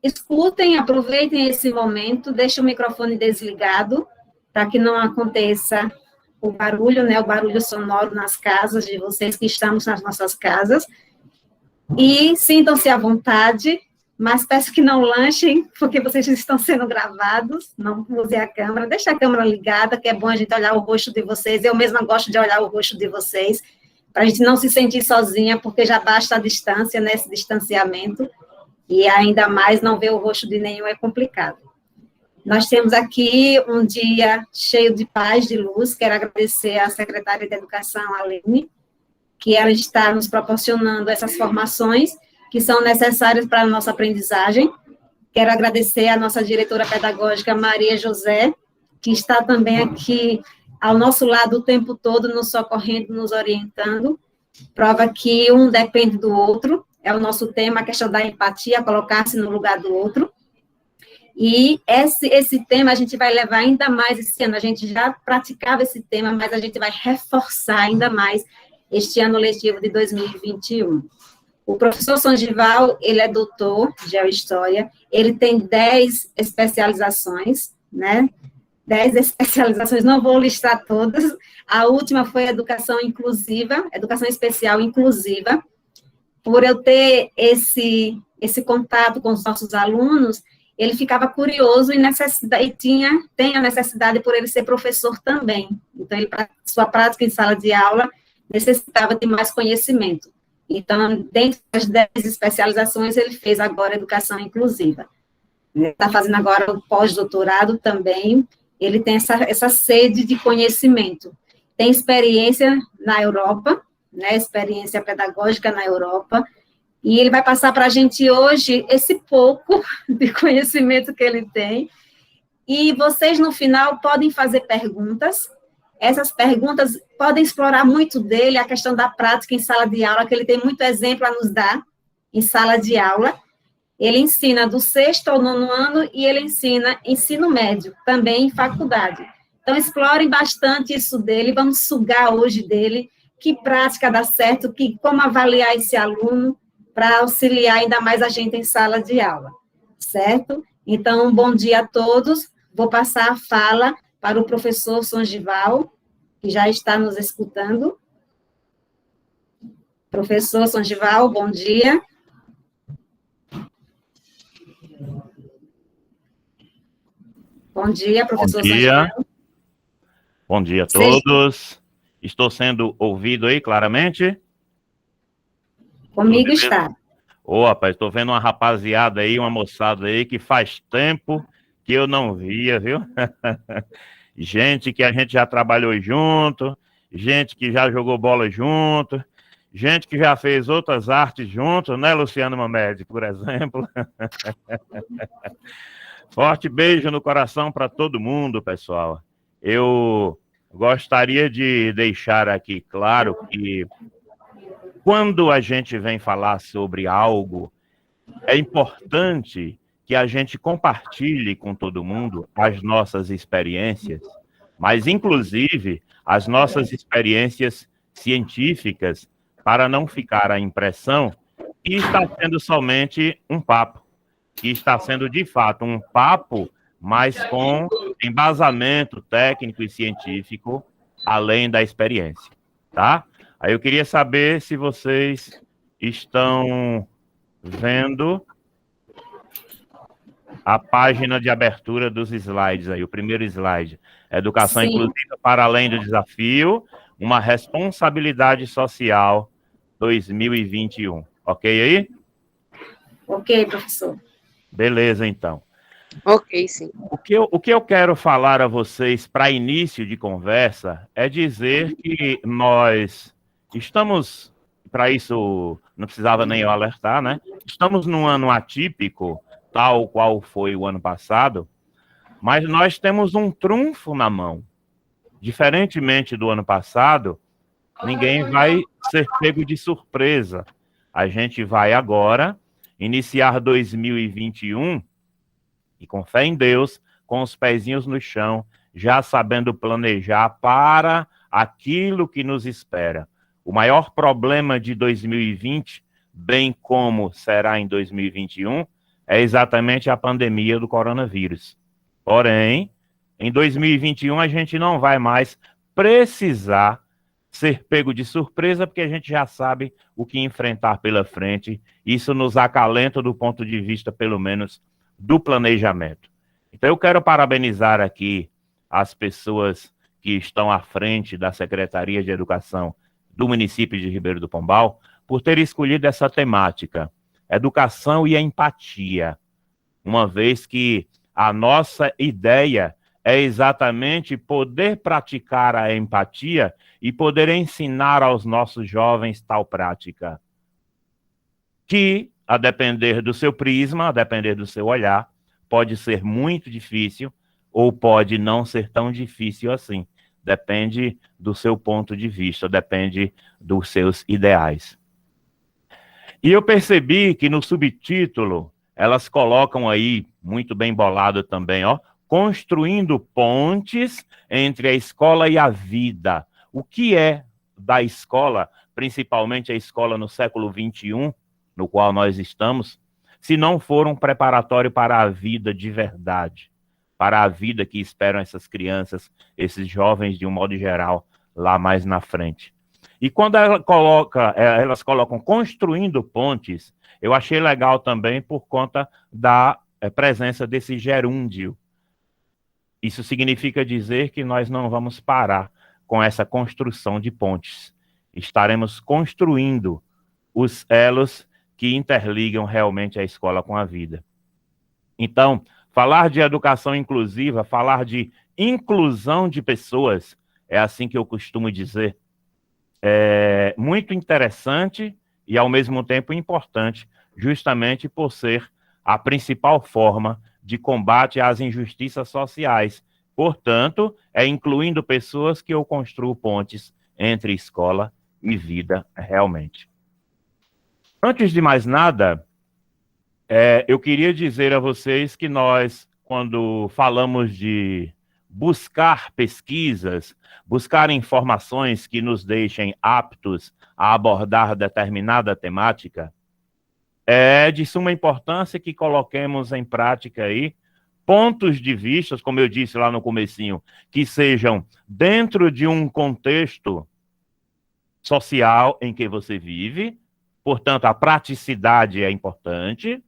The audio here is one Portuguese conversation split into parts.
escutem, aproveitem esse momento, deixem o microfone desligado, para que não aconteça o barulho, né, o barulho sonoro nas casas de vocês que estamos nas nossas casas, e sintam-se à vontade, mas peço que não lanchem, porque vocês estão sendo gravados, não usem a câmera, deixe a câmera ligada, que é bom a gente olhar o rosto de vocês, eu mesma gosto de olhar o rosto de vocês, para a gente não se sentir sozinha, porque já basta a distância, né, esse distanciamento, e ainda mais não ver o rosto de nenhum é complicado. Nós temos aqui um dia cheio de paz, de luz, quero agradecer à secretária de Educação, Aline, que ela está nos proporcionando essas formações que são necessárias para a nossa aprendizagem. Quero agradecer à nossa diretora pedagógica, Maria José, que está também aqui ao nosso lado o tempo todo, nos socorrendo, nos orientando. Prova que um depende do outro, é o nosso tema, a questão da empatia, colocar-se no lugar do outro. E esse tema a gente vai levar ainda mais esse ano. A gente já praticava esse tema, mas a gente vai reforçar ainda mais este ano letivo de 2021. O professor Songival, ele é doutor de Geohistória, ele tem 10 especializações, né? 10 especializações, não vou listar todas. A última foi Educação Inclusiva, Educação Especial Inclusiva. Por eu ter esse contato com os nossos alunos, ele ficava curioso e tem a necessidade por ele ser professor também. Então, ele, para sua prática em sala de aula, necessitava de mais conhecimento. Então, dentro das 10 especializações, ele fez agora Educação Inclusiva. Ele está fazendo agora o pós-doutorado também, ele tem essa sede de conhecimento. Tem experiência na Europa, né, experiência pedagógica na Europa, e ele vai passar para a gente hoje esse pouco de conhecimento que ele tem. E vocês, no final, podem fazer perguntas. Essas perguntas podem explorar muito dele, a questão da prática em sala de aula, que ele tem muito exemplo a nos dar em sala de aula. Ele ensina do 6º ao 9º ano e ele ensina ensino médio, também em faculdade. Então, explorem bastante isso dele, vamos sugar hoje dele, que prática dá certo, como avaliar esse aluno, para auxiliar ainda mais a gente em sala de aula, certo? Então, bom dia a todos. Vou passar a fala para o professor Songival, que já está nos escutando. Professor Songival, bom dia. Bom dia, professor Songival. Bom dia a todos. Estou sendo ouvido aí claramente? Comigo está. Ô, rapaz, estou vendo uma rapaziada aí, uma moçada aí, que faz tempo que eu não via, viu? Gente que a gente já trabalhou junto, gente que já jogou bola junto, gente que já fez outras artes junto, né, Luciano Mamede, por exemplo? Forte beijo no coração para todo mundo, pessoal. Eu gostaria de deixar aqui claro que quando a gente vem falar sobre algo, é importante que a gente compartilhe com todo mundo as nossas experiências, mas, inclusive, as nossas experiências científicas, para não ficar a impressão que está sendo somente um papo, que está sendo, de fato, um papo, mas com embasamento técnico e científico, além da experiência, tá? Aí eu queria saber se vocês estão vendo a página de abertura dos slides aí, o primeiro slide. Educação Sim. Inclusiva para além do desafio, uma responsabilidade social 2021. Ok aí? Ok, professor. Beleza, então. Ok, sim. O que eu quero falar a vocês para início de conversa é dizer que nós estamos, para isso não precisava nem eu alertar, né? Estamos num ano atípico, tal qual foi o ano passado, mas nós temos um trunfo na mão. Diferentemente do ano passado, ninguém vai ser pego de surpresa. A gente vai agora iniciar 2021 e com fé em Deus, com os pezinhos no chão, já sabendo planejar para aquilo que nos espera. O maior problema de 2020, bem como será em 2021, é exatamente a pandemia do coronavírus. Porém, em 2021 a gente não vai mais precisar ser pego de surpresa, porque a gente já sabe o que enfrentar pela frente. Isso nos acalenta do ponto de vista, pelo menos, do planejamento. Então eu quero parabenizar aqui as pessoas que estão à frente da Secretaria de Educação do município de Ribeiro do Pombal por ter escolhido essa temática, educação e empatia, uma vez que a nossa ideia é exatamente poder praticar a empatia e poder ensinar aos nossos jovens tal prática, que, a depender do seu prisma, a depender do seu olhar, pode ser muito difícil ou pode não ser tão difícil assim. Depende do seu ponto de vista, depende dos seus ideais. E eu percebi que no subtítulo, elas colocam aí, muito bem bolado também, ó, construindo pontes entre a escola e a vida. O que é da escola, principalmente a escola no século XXI, no qual nós estamos, se não for um preparatório para a vida de verdade, para a vida que esperam essas crianças, esses jovens de um modo geral, lá mais na frente. E quando elas colocam construindo pontes, eu achei legal também por conta da presença desse gerúndio. Isso significa dizer que nós não vamos parar com essa construção de pontes. Estaremos construindo os elos que interligam realmente a escola com a vida. Então, falar de educação inclusiva, falar de inclusão de pessoas, é assim que eu costumo dizer, é muito interessante e, ao mesmo tempo, importante, justamente por ser a principal forma de combate às injustiças sociais. Portanto, é incluindo pessoas que eu construo pontes entre escola e vida realmente. Antes de mais nada, eu queria dizer a vocês que nós, quando falamos de buscar pesquisas, buscar informações que nos deixem aptos a abordar determinada temática, é de suma importância que coloquemos em prática aí pontos de vista, como eu disse lá no comecinho, que sejam dentro de um contexto social em que você vive, portanto, a praticidade é importante,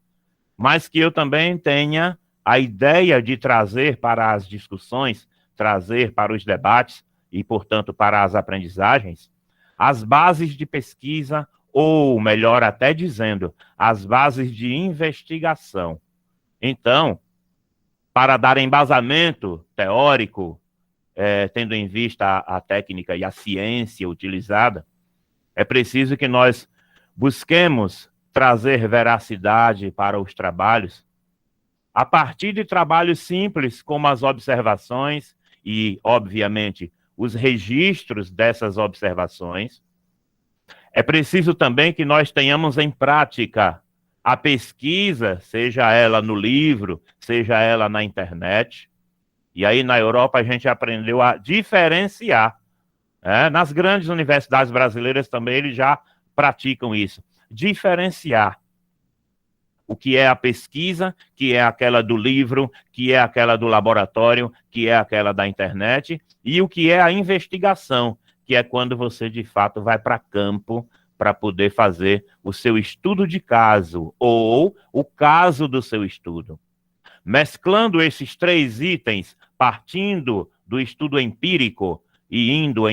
mas que eu também tenha a ideia de trazer para as discussões, trazer para os debates e, portanto, para as aprendizagens, as bases de pesquisa, ou melhor até dizendo, as bases de investigação. Então, para dar embasamento teórico, tendo em vista a técnica e a ciência utilizada, é preciso que nós busquemos trazer veracidade para os trabalhos, a partir de trabalhos simples, como as observações e, obviamente, os registros dessas observações. É preciso também que nós tenhamos em prática a pesquisa, seja ela no livro, seja ela na internet. E aí, na Europa, a gente aprendeu a diferenciar. Nas grandes universidades brasileiras também, eles já praticam isso. Diferenciar o que é a pesquisa, que é aquela do livro, que é aquela do laboratório, que é aquela da internet, e o que é a investigação, que é quando você, de fato, vai para campo para poder fazer o seu estudo de caso, ou o caso do seu estudo. Mesclando esses três itens, partindo do estudo empírico e indo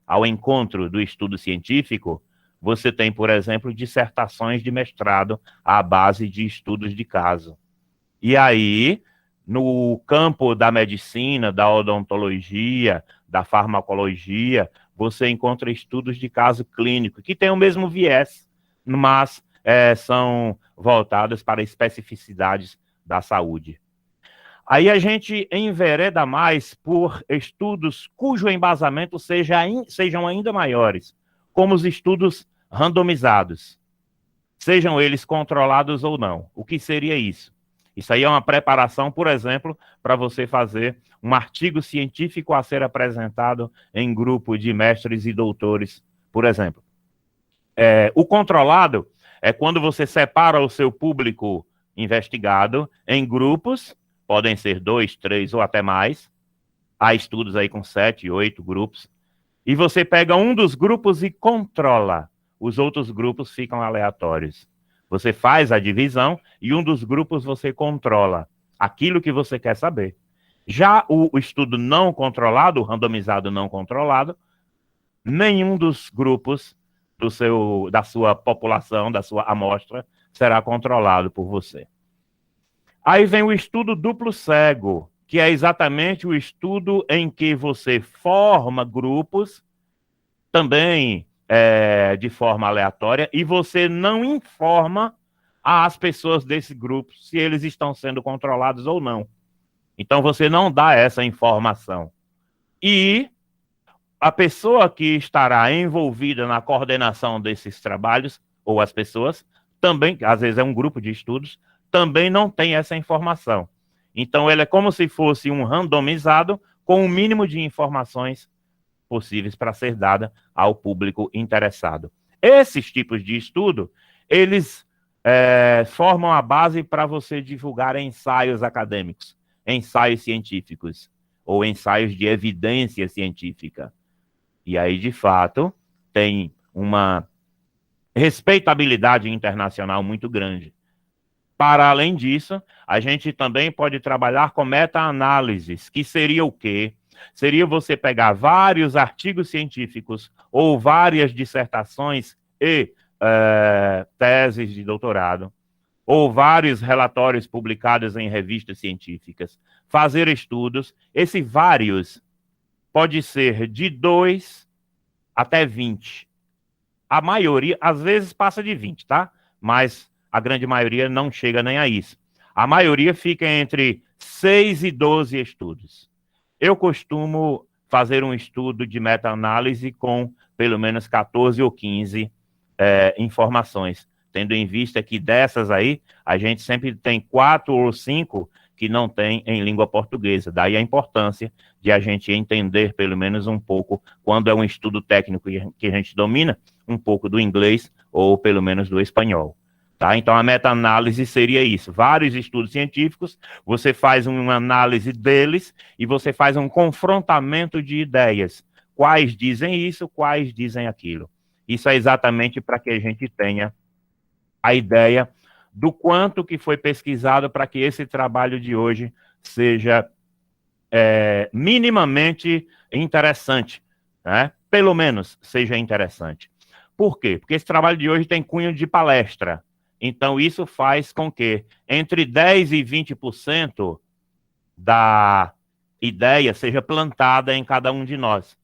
ao encontro do estudo científico, você tem, por exemplo, dissertações de mestrado à base de estudos de caso. E aí, no campo da medicina, da odontologia, da farmacologia, você encontra estudos de caso clínico, que têm o mesmo viés, mas são voltados para especificidades da saúde. Aí a gente envereda mais por estudos cujo embasamento sejam ainda maiores, como os estudos randomizados, sejam eles controlados ou não. O que seria isso? Isso aí é uma preparação, por exemplo, para você fazer um artigo científico a ser apresentado em grupo de mestres e doutores, por exemplo. O controlado é quando você separa o seu público investigado em grupos, podem ser 2, 3 ou até mais. Há estudos aí com 7, 8 grupos. E você pega um dos grupos e controla. Os outros grupos ficam aleatórios. Você faz a divisão e um dos grupos você controla aquilo que você quer saber. Já o estudo não controlado, o randomizado não controlado, nenhum dos grupos da sua população, da sua amostra, será controlado por você. Aí vem o estudo duplo cego, que é exatamente o estudo em que você forma grupos, também de forma aleatória, e você não informa às pessoas desse grupo se eles estão sendo controlados ou não. Então você não dá essa informação. E a pessoa que estará envolvida na coordenação desses trabalhos, ou as pessoas, também, às vezes é um grupo de estudos, também não tem essa informação. Então, ele é como se fosse um randomizado com o mínimo de informações possíveis para ser dada ao público interessado. Esses tipos de estudo, eles formam a base para você divulgar ensaios acadêmicos, ensaios científicos, ou ensaios de evidência científica. E aí, de fato, tem uma respeitabilidade internacional muito grande. Para além disso, a gente também pode trabalhar com meta-análises, que seria o quê? Seria você pegar vários artigos científicos ou várias dissertações e teses de doutorado, ou vários relatórios publicados em revistas científicas, fazer estudos. Esse vários pode ser de 2 até 20. A maioria, às vezes, passa de 20, tá? Mas a grande maioria não chega nem a isso. A maioria fica entre 6 e 12 estudos. Eu costumo fazer um estudo de meta-análise com pelo menos 14 ou 15 informações, tendo em vista que dessas aí, a gente sempre tem 4 ou 5 que não tem em língua portuguesa. Daí a importância de a gente entender pelo menos um pouco, quando é um estudo técnico que a gente domina, um pouco do inglês ou pelo menos do espanhol. Tá? Então a meta-análise seria isso, vários estudos científicos, você faz uma análise deles e você faz um confrontamento de ideias. Quais dizem isso, quais dizem aquilo. Isso é exatamente para que a gente tenha a ideia do quanto que foi pesquisado para que esse trabalho de hoje seja minimamente interessante, né? Pelo menos seja interessante. Por quê? Porque esse trabalho de hoje tem cunho de palestra. Então, isso faz com que entre 10% e 20% da ideia seja plantada em cada um de nós,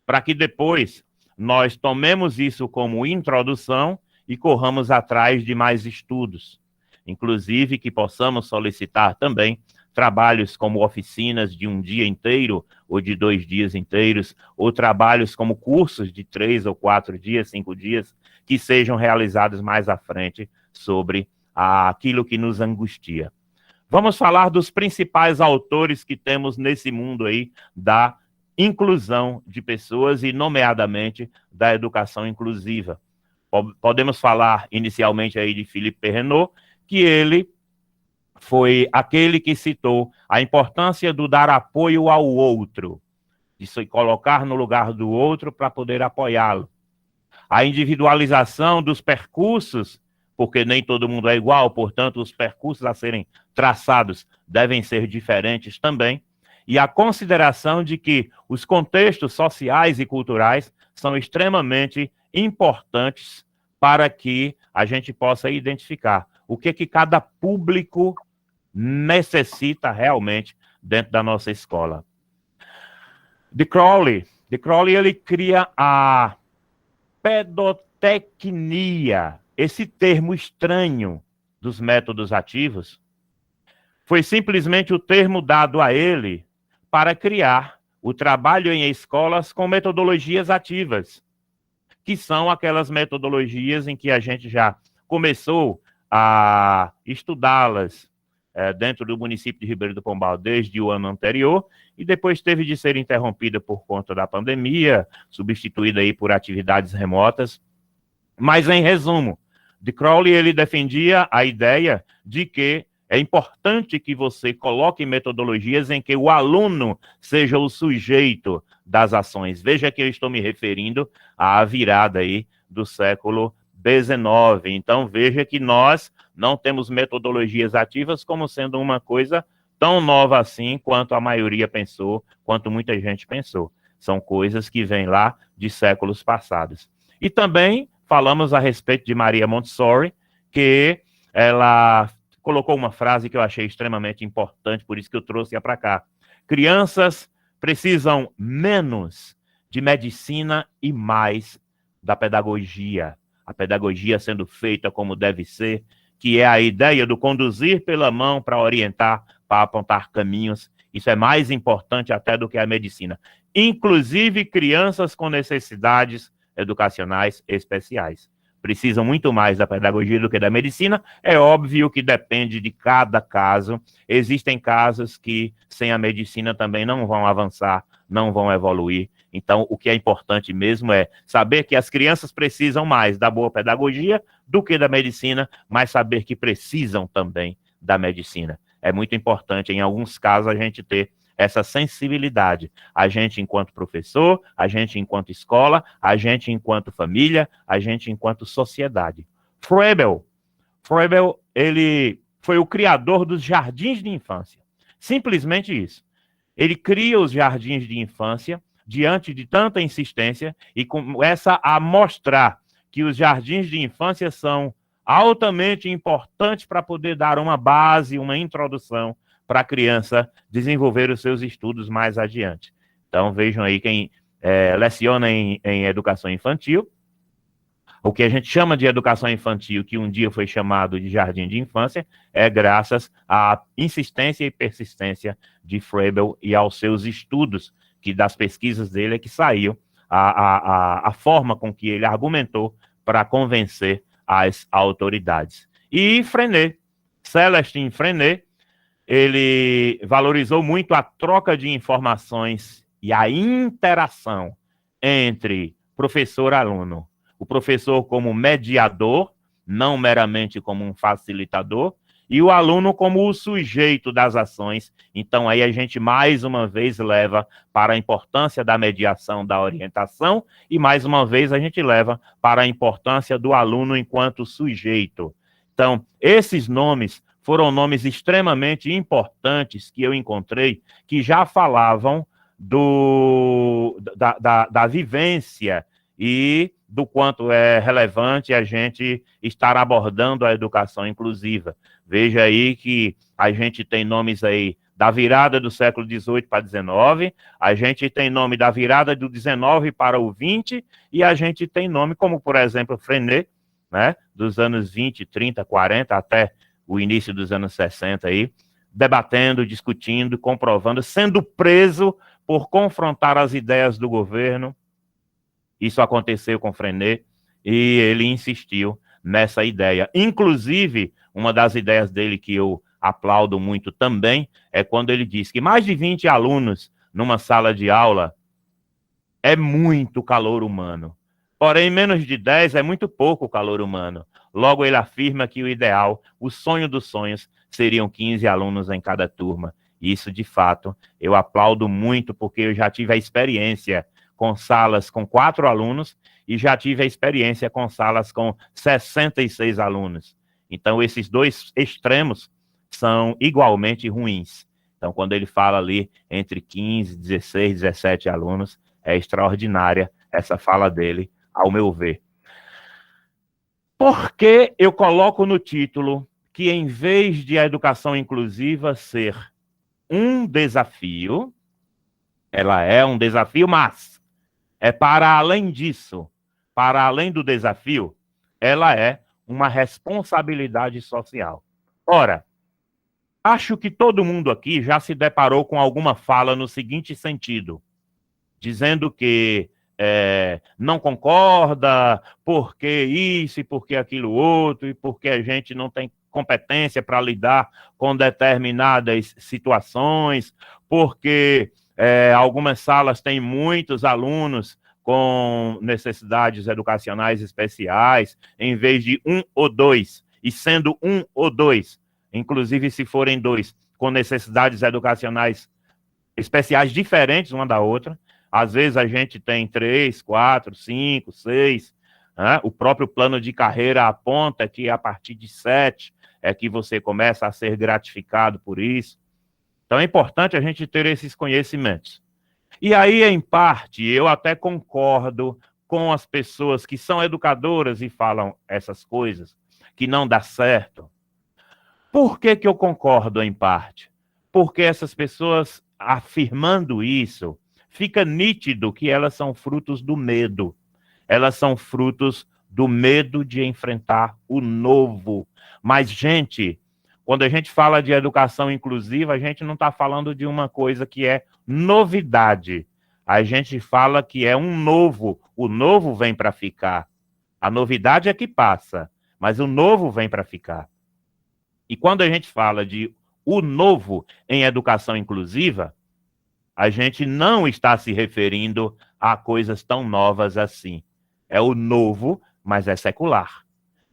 para que depois nós tomemos isso como introdução e corramos atrás de mais estudos. Inclusive, que possamos solicitar também trabalhos como oficinas de um dia inteiro ou de 2 dias inteiros, ou trabalhos como cursos de 3 ou 4 dias, 5 dias, que sejam realizados mais à frente sobre aquilo que nos angustia. Vamos falar dos principais autores que temos nesse mundo aí da inclusão de pessoas e, nomeadamente, da educação inclusiva. Podemos falar inicialmente aí de Philippe Perrenot, que ele foi aquele que citou a importância do dar apoio ao outro, de se colocar no lugar do outro para poder apoiá-lo. A individualização dos percursos, porque nem todo mundo é igual, portanto, os percursos a serem traçados devem ser diferentes também, e a consideração de que os contextos sociais e culturais são extremamente importantes para que a gente possa identificar o que cada público necessita realmente dentro da nossa escola. De Crowley, ele cria a pedotecnia, esse termo estranho dos métodos ativos. Foi simplesmente o termo dado a ele para criar o trabalho em escolas com metodologias ativas, que são aquelas metodologias em que a gente já começou a estudá-las dentro do município de Ribeirão do Pombal desde o ano anterior, e depois teve de ser interrompida por conta da pandemia, substituída aí por atividades remotas. Mas, em resumo, de Crowley, ele defendia a ideia de que é importante que você coloque metodologias em que o aluno seja o sujeito das ações. Veja que eu estou me referindo à virada aí do século XIX. Então, veja que nós não temos metodologias ativas como sendo uma coisa tão nova assim quanto a maioria pensou, quanto muita gente pensou. São coisas que vêm lá de séculos passados. E também falamos a respeito de Maria Montessori, que ela colocou uma frase que eu achei extremamente importante, por isso que eu trouxe-a para cá. Crianças precisam menos de medicina e mais da pedagogia. A pedagogia sendo feita como deve ser, que é a ideia do conduzir pela mão para orientar, para apontar caminhos. Isso é mais importante até do que a medicina. Inclusive crianças com necessidades educacionais especiais. Precisam muito mais da pedagogia do que da medicina. É óbvio que depende de cada caso. Existem casos que sem a medicina também não vão avançar, não vão evoluir. Então, o que é importante mesmo é saber que as crianças precisam mais da boa pedagogia do que da medicina, mas saber que precisam também da medicina. É muito importante, em alguns casos, a gente ter essa sensibilidade. A gente enquanto professor, a gente enquanto escola, a gente enquanto família, a gente enquanto sociedade. Froebel, ele foi o criador dos jardins de infância. Simplesmente isso. Ele cria os jardins de infância diante de tanta insistência e começa a mostrar que os jardins de infância são altamente importantes para poder dar uma base, uma introdução para a criança desenvolver os seus estudos mais adiante. Então, vejam aí quem leciona em educação infantil, o que a gente chama de educação infantil, que um dia foi chamado de jardim de infância, é graças à insistência e persistência de Froebel e aos seus estudos, que das pesquisas dele é que saiu a forma com que ele argumentou para convencer as autoridades. E Freinet, Celestin Freinet, ele valorizou muito a troca de informações e a interação entre professor e aluno. O professor como mediador, não meramente como um facilitador, e o aluno como o sujeito das ações. Então, aí a gente mais uma vez leva para a importância da mediação, da orientação, e mais uma vez a gente leva para a importância do aluno enquanto sujeito. Então, esses nomes foram nomes extremamente importantes que eu encontrei, que já falavam da vivência e do quanto é relevante a gente estar abordando a educação inclusiva. Veja aí que a gente tem nomes aí da virada do século XVIII para XIX, a gente tem nome da virada do XIX para o XX, e a gente tem nome como, por exemplo, Freinet, né, dos anos 20, 30, 40, até o início dos anos 60 aí, debatendo, discutindo, comprovando, sendo preso por confrontar as ideias do governo. Isso aconteceu com Freinet e ele insistiu nessa ideia. Inclusive, uma das ideias dele que eu aplaudo muito também é quando ele diz que mais de 20 alunos numa sala de aula é muito calor humano. Porém, menos de 10 é muito pouco calor humano. Logo, ele afirma que o ideal, o sonho dos sonhos, seriam 15 alunos em cada turma. Isso, de fato, eu aplaudo muito, porque eu já tive a experiência com salas com 4 alunos e já tive a experiência com salas com 66 alunos. Então, esses dois extremos são igualmente ruins. Então, quando ele fala ali entre 15, 16, 17 alunos, é extraordinária essa fala dele, ao meu ver. Por que eu coloco no título que, em vez de a educação inclusiva ser um desafio, ela é um desafio, mas é para além disso, para além do desafio, ela é uma responsabilidade social. Ora, acho que todo mundo aqui já se deparou com alguma fala no seguinte sentido, dizendo que não concorda, porque isso e porque aquilo outro, e porque a gente não tem competência para lidar com determinadas situações, porque algumas salas têm muitos alunos com necessidades educacionais especiais, em vez de 1 ou 2, e sendo 1 ou 2, inclusive se forem 2, com necessidades educacionais especiais diferentes uma da outra. Às vezes a gente tem 3, 4, 5, 6, né? O próprio plano de carreira aponta que a partir de 7 é que você começa a ser gratificado por isso. Então é importante a gente ter esses conhecimentos. E aí, em parte, eu até concordo com as pessoas que são educadoras e falam essas coisas, que não dá certo. Por que que eu concordo em parte? Porque essas pessoas afirmando isso, fica nítido que elas são frutos do medo. Elas são frutos do medo de enfrentar o novo. Mas, gente, quando a gente fala de educação inclusiva, a gente não está falando de uma coisa que é novidade. A gente fala que é um novo. O novo vem para ficar. A novidade é que passa, mas o novo vem para ficar. E quando a gente fala de o novo em educação inclusiva, a gente não está se referindo a coisas tão novas assim. É o novo, mas é secular.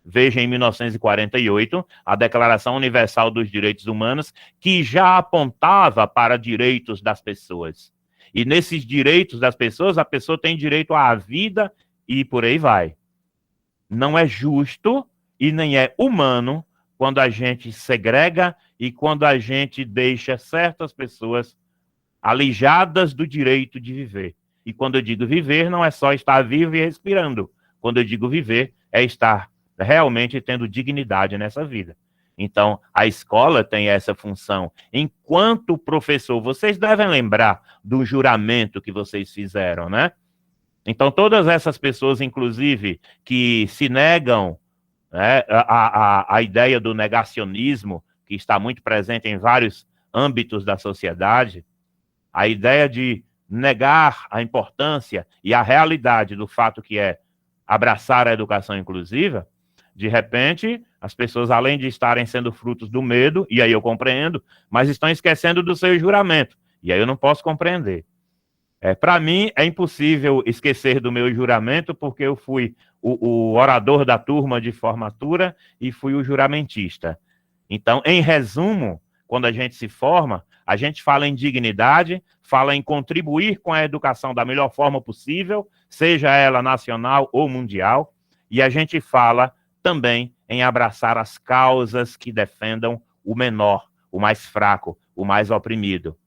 Veja em 1948, a Declaração Universal dos Direitos Humanos, que já apontava para direitos das pessoas. E nesses direitos das pessoas, a pessoa tem direito à vida e por aí vai. Não é justo e nem é humano quando a gente segrega e quando a gente deixa certas pessoas alijadas do direito de viver. E quando eu digo viver, não é só estar vivo e respirando. Quando eu digo viver, é estar realmente tendo dignidade nessa vida. Então, a escola tem essa função. Enquanto professor, vocês devem lembrar do juramento que vocês fizeram, né? Então, todas essas pessoas, inclusive, que se negam, né, a ideia do negacionismo, que está muito presente em vários âmbitos da sociedade, a ideia de negar a importância e a realidade do fato que é abraçar a educação inclusiva, de repente, as pessoas, além de estarem sendo frutos do medo, e aí eu compreendo, mas estão esquecendo do seu juramento, e aí eu não posso compreender. Para mim, é impossível esquecer do meu juramento, porque eu fui o orador da turma de formatura e fui o juramentista. Então, em resumo, quando a gente se forma, a gente fala em dignidade, fala em contribuir com a educação da melhor forma possível, seja ela nacional ou mundial, e a gente fala também em abraçar as causas que defendam o menor, o mais fraco, o mais oprimido.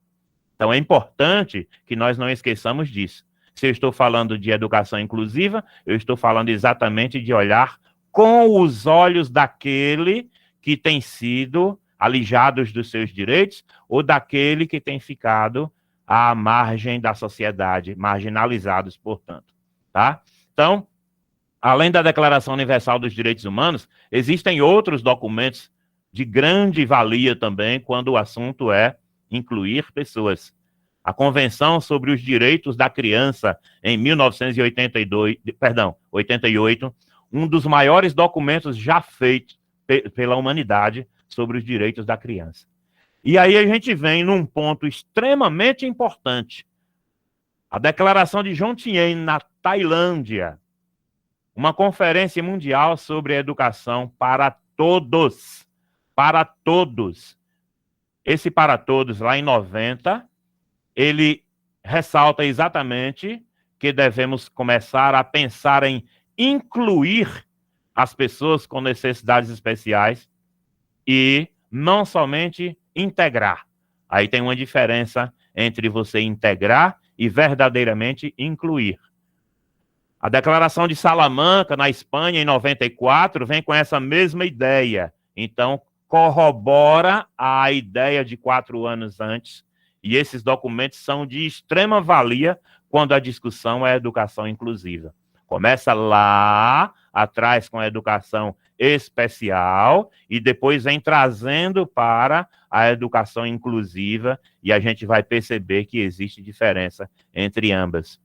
Então é importante que nós não esqueçamos disso. Se eu estou falando de educação inclusiva, eu estou falando exatamente de olhar com os olhos daquele que tem sido alijados dos seus direitos ou daquele que tem ficado à margem da sociedade, marginalizados, portanto. Tá? Então, além da Declaração Universal dos Direitos Humanos, existem outros documentos de grande valia também quando o assunto é incluir pessoas. A Convenção sobre os Direitos da Criança, em 1988, um dos maiores documentos já feitos pela humanidade sobre os direitos da criança. E aí a gente vem num ponto extremamente importante. A Declaração de Jomtien, na Tailândia, uma conferência mundial sobre educação para todos. Para todos. Esse para todos, lá em 90, ele ressalta exatamente que devemos começar a pensar em incluir as pessoas com necessidades especiais e não somente integrar. Aí tem uma diferença entre você integrar e verdadeiramente incluir. A Declaração de Salamanca, na Espanha, em 94, vem com essa mesma ideia. Então, corrobora a ideia de 4 anos antes, e esses documentos são de extrema valia quando a discussão é educação inclusiva. Começa lá atrás com a educação especial e depois vem trazendo para a educação inclusiva, e a gente vai perceber que existe diferença entre ambas.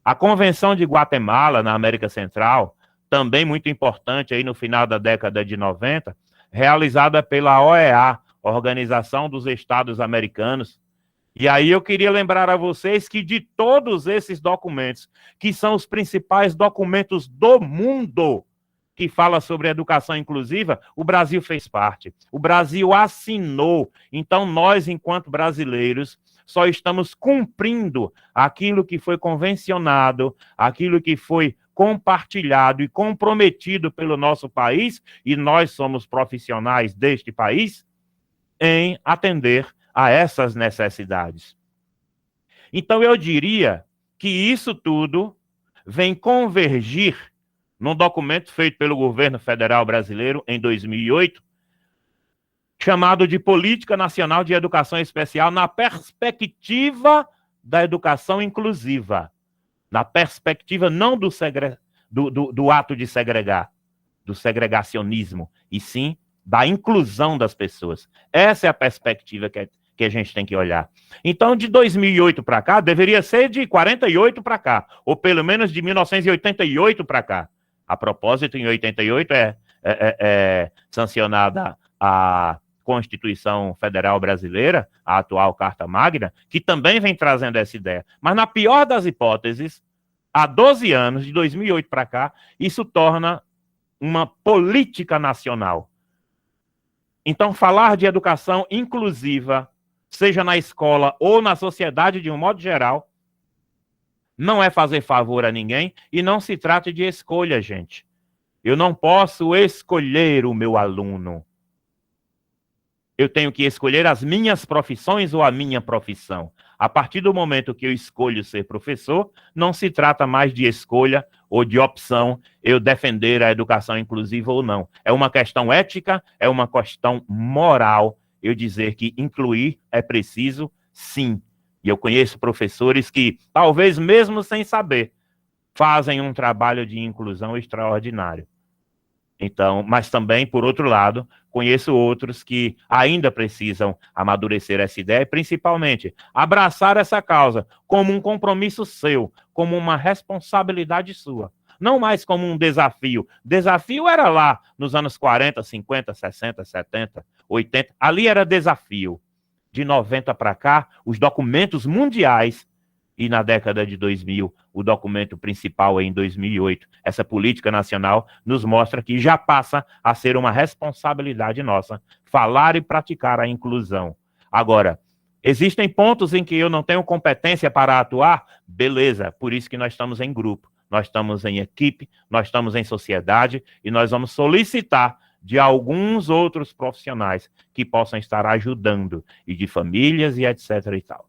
A Convenção de Guatemala, na América Central, também muito importante aí no final da década de 90, realizada pela OEA, Organização dos Estados Americanos, E aí eu queria lembrar a vocês que de todos esses documentos, que são os principais documentos do mundo que fala sobre educação inclusiva, o Brasil fez parte. O Brasil assinou. Então nós, enquanto brasileiros, só estamos cumprindo aquilo que foi convencionado, aquilo que foi compartilhado e comprometido pelo nosso país, e nós somos profissionais deste país, em atender a essas necessidades. Então, eu diria que isso tudo vem convergir num documento feito pelo governo federal brasileiro em 2008, chamado de Política Nacional de Educação Especial na perspectiva da educação inclusiva, na perspectiva não do ato de segregar, do segregacionismo, e sim da inclusão das pessoas. Essa é a perspectiva que a gente tem que olhar. Então, de 2008 para cá, deveria ser de 48 para cá, ou pelo menos de 1988 para cá. A propósito, em 88 é sancionada a Constituição Federal Brasileira, a atual Carta Magna, que também vem trazendo essa ideia. Mas, na pior das hipóteses, há 12 anos, de 2008 para cá, isso torna uma política nacional. Então, falar de educação inclusiva, seja na escola ou na sociedade de um modo geral, não é fazer favor a ninguém e não se trata de escolha, gente. Eu não posso escolher o meu aluno. Eu tenho que escolher as minhas profissões ou a minha profissão. A partir do momento que eu escolho ser professor, não se trata mais de escolha ou de opção eu defender a educação inclusiva ou não. É uma questão ética, é uma questão moral eu dizer que incluir é preciso, sim. E eu conheço professores que, talvez mesmo sem saber, fazem um trabalho de inclusão extraordinário. Então, mas também, por outro lado, conheço outros que ainda precisam amadurecer essa ideia e, principalmente, abraçar essa causa como um compromisso seu, como uma responsabilidade sua. Não mais como um desafio. Desafio era lá nos anos 40, 50, 60, 70, 80. Ali era desafio. De 90 para cá, os documentos mundiais, e na década de 2000, o documento principal em 2008, essa política nacional, nos mostra que já passa a ser uma responsabilidade nossa falar e praticar a inclusão. Agora, existem pontos em que eu não tenho competência para atuar? Beleza, por isso que nós estamos em grupo, nós estamos em equipe, nós estamos em sociedade e nós vamos solicitar de alguns outros profissionais que possam estar ajudando, e de famílias e etc. e tal.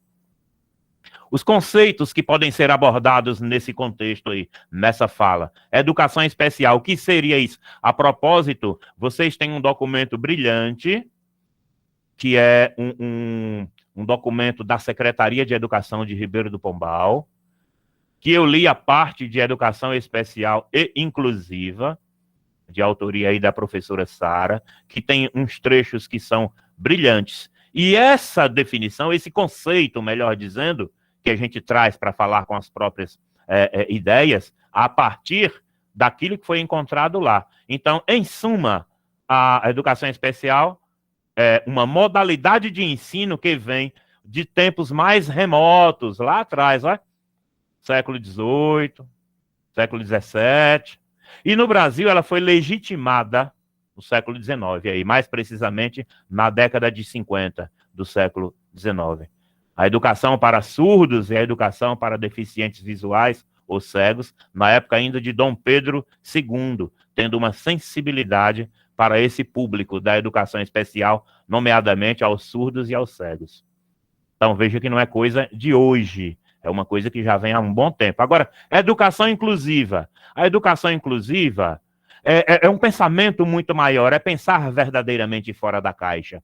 Os conceitos que podem ser abordados nesse contexto aí, nessa fala. Educação especial, o que seria isso? A propósito, vocês têm um documento brilhante, que é um documento da Secretaria de Educação de Ribeirão do Pombal, que eu li a parte de educação especial e inclusiva, de autoria aí da professora Sara, que tem uns trechos que são brilhantes. E essa definição, esse conceito, melhor dizendo, que a gente traz para falar com as próprias ideias, a partir daquilo que foi encontrado lá. Então, em suma, a educação especial é uma modalidade de ensino que vem de tempos mais remotos, lá atrás, ó, século XVIII, século XVII. E no Brasil ela foi legitimada no século XIX, aí, mais precisamente na década de 50 do século XIX. A educação para surdos e a educação para deficientes visuais ou cegos, na época ainda de Dom Pedro II, tendo uma sensibilidade para esse público da educação especial, nomeadamente aos surdos e aos cegos. Então veja que não é coisa de hoje, é uma coisa que já vem há um bom tempo. Agora, educação inclusiva. A educação inclusiva é um pensamento muito maior, é pensar verdadeiramente fora da caixa.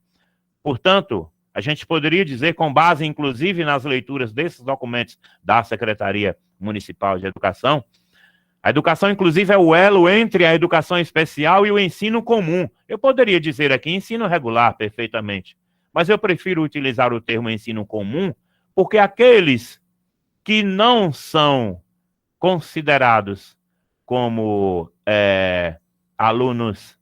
Portanto, a gente poderia dizer, com base, inclusive, nas leituras desses documentos da Secretaria Municipal de Educação, a educação inclusiva é o elo entre a educação especial e o ensino comum. Eu poderia dizer aqui ensino regular, perfeitamente, mas eu prefiro utilizar o termo ensino comum, porque aqueles que não são considerados como alunos,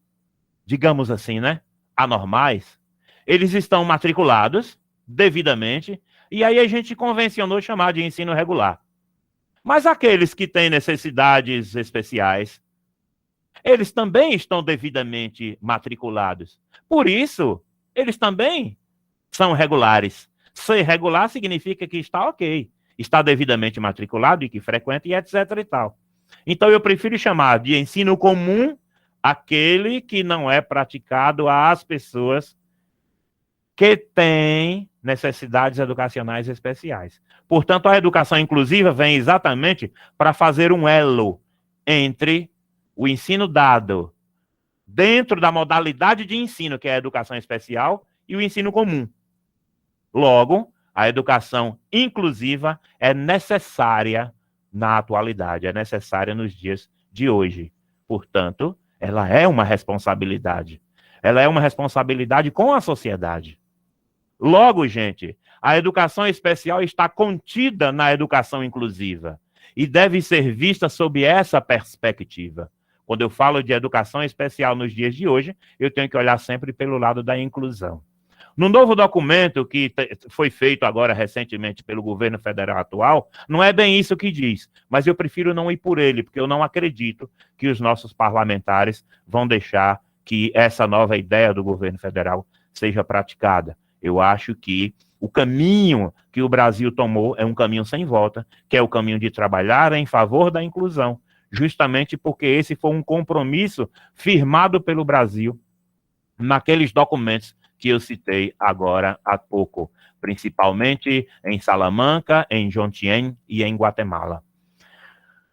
digamos assim, né, anormais, eles estão matriculados devidamente, E aí a gente convencionou chamar de ensino regular. Mas aqueles que têm necessidades especiais, eles também estão devidamente matriculados. Por isso, eles também são regulares. Ser regular significa que está ok, está devidamente matriculado e que frequenta e etc e tal. Então, eu prefiro chamar de ensino comum aquele que não é praticado às pessoas que têm necessidades educacionais especiais. Portanto, a educação inclusiva vem exatamente para fazer um elo entre o ensino dado dentro da modalidade de ensino, que é a educação especial, e o ensino comum. Logo, a educação inclusiva é necessária na atualidade, é necessária nos dias de hoje. Portanto, ela é uma responsabilidade. Ela é uma responsabilidade com a sociedade. Logo, gente, a educação especial está contida na educação inclusiva e deve ser vista sob essa perspectiva. Quando eu falo de educação especial nos dias de hoje, eu tenho que olhar sempre pelo lado da inclusão. No novo documento que foi feito agora recentemente pelo governo federal atual, não é bem isso que diz, mas eu prefiro não ir por ele, porque eu não acredito que os nossos parlamentares vão deixar que essa nova ideia do governo federal seja praticada. Eu acho que o caminho que o Brasil tomou é um caminho sem volta, que é o caminho de trabalhar em favor da inclusão, justamente porque esse foi um compromisso firmado pelo Brasil naqueles documentos que eu citei agora há pouco, principalmente em Salamanca, em Jomtien e em Guatemala.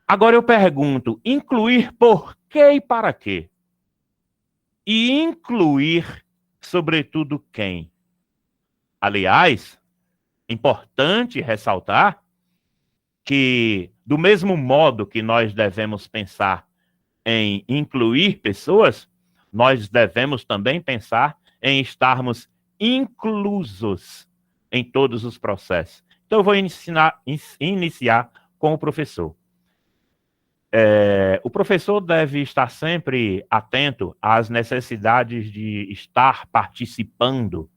Agora eu pergunto, incluir por quê e para quê? E incluir, sobretudo, quem? Aliás, importante ressaltar que, do mesmo modo que nós devemos pensar em incluir pessoas, nós devemos também pensar em estarmos inclusos em todos os processos. Então, eu vou iniciar com o professor. O professor deve estar sempre atento às necessidades de estar participando,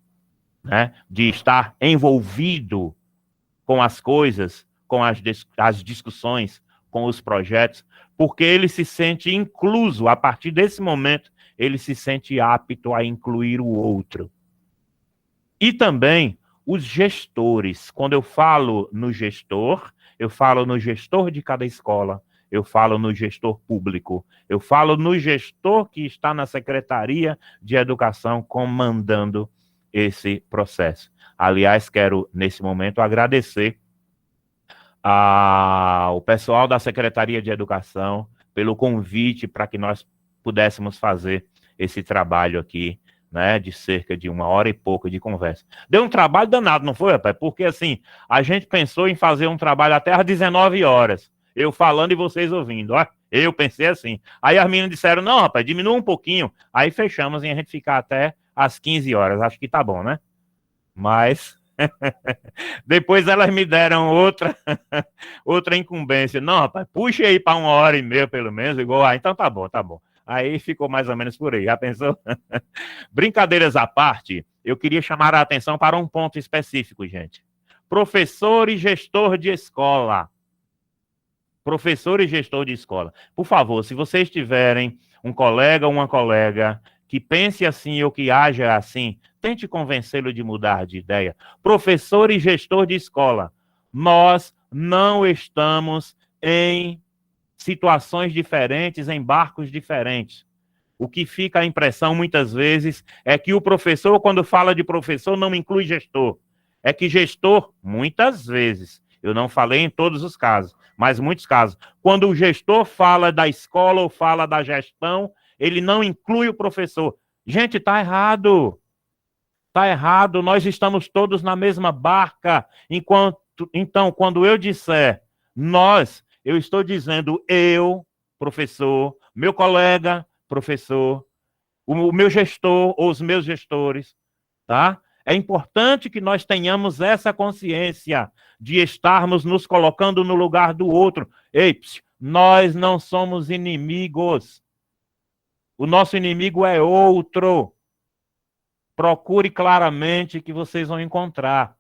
né? De estar envolvido com as coisas, com as discussões, com os projetos, porque ele se sente incluso. A partir desse momento, ele se sente apto a incluir o outro. E também os gestores. Quando eu falo no gestor de cada escola, eu falo no gestor público, eu falo no gestor que está na Secretaria de Educação comandando esse processo. Aliás, quero, nesse momento, agradecer ao pessoal da Secretaria de Educação pelo convite para que nós pudéssemos fazer esse trabalho aqui, né, de cerca de 1 hora e pouco de conversa. Deu um trabalho danado, não foi, rapaz? Porque, assim, a gente pensou em fazer um trabalho até às 19 horas, eu falando e vocês ouvindo, ó, eu pensei assim. Aí as meninas disseram, não, rapaz, diminua um pouquinho. Aí fechamos em a gente ficar até às 15 horas, acho que tá bom, né? Mas depois elas me deram outra incumbência. Não, rapaz, puxa aí para 1 hora e meia, pelo menos. Igual, então tá bom, tá bom. Aí ficou mais ou menos por aí, já pensou? Brincadeiras à parte, eu queria chamar a atenção para um ponto específico, gente. Professor e gestor de escola. Professor e gestor de escola. Por favor, se vocês tiverem um colega ou uma colega que pense assim ou que haja assim, tente convencê-lo de mudar de ideia. Professor e gestor de escola, nós não estamos em situações diferentes, em barcos diferentes. O que fica a impressão, muitas vezes, é que o professor, quando fala de professor, não inclui gestor. É que gestor, muitas vezes, eu não falei em todos os casos, mas muitos casos, quando o gestor fala da escola ou fala da gestão, ele não inclui o professor. Gente, está errado. Está errado, nós estamos todos na mesma barca. Então, quando eu disser nós, eu estou dizendo eu, professor, meu colega, professor, o meu gestor ou os meus gestores, tá? É importante que nós tenhamos essa consciência de estarmos nos colocando no lugar do outro. Ei, nós não somos inimigos. O nosso inimigo é outro. Procure claramente que vocês vão encontrar.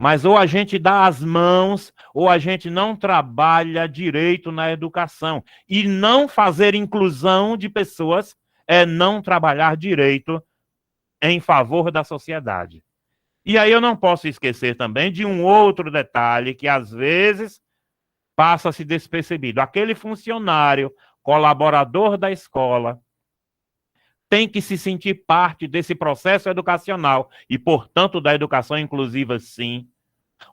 Mas ou a gente dá as mãos, ou a gente não trabalha direito na educação. E não fazer inclusão de pessoas é não trabalhar direito em favor da sociedade. E aí eu não posso esquecer também de um outro detalhe que às vezes passa-se despercebido. Aquele funcionário, colaborador da escola, tem que se sentir parte desse processo educacional e, portanto, da educação inclusiva, sim.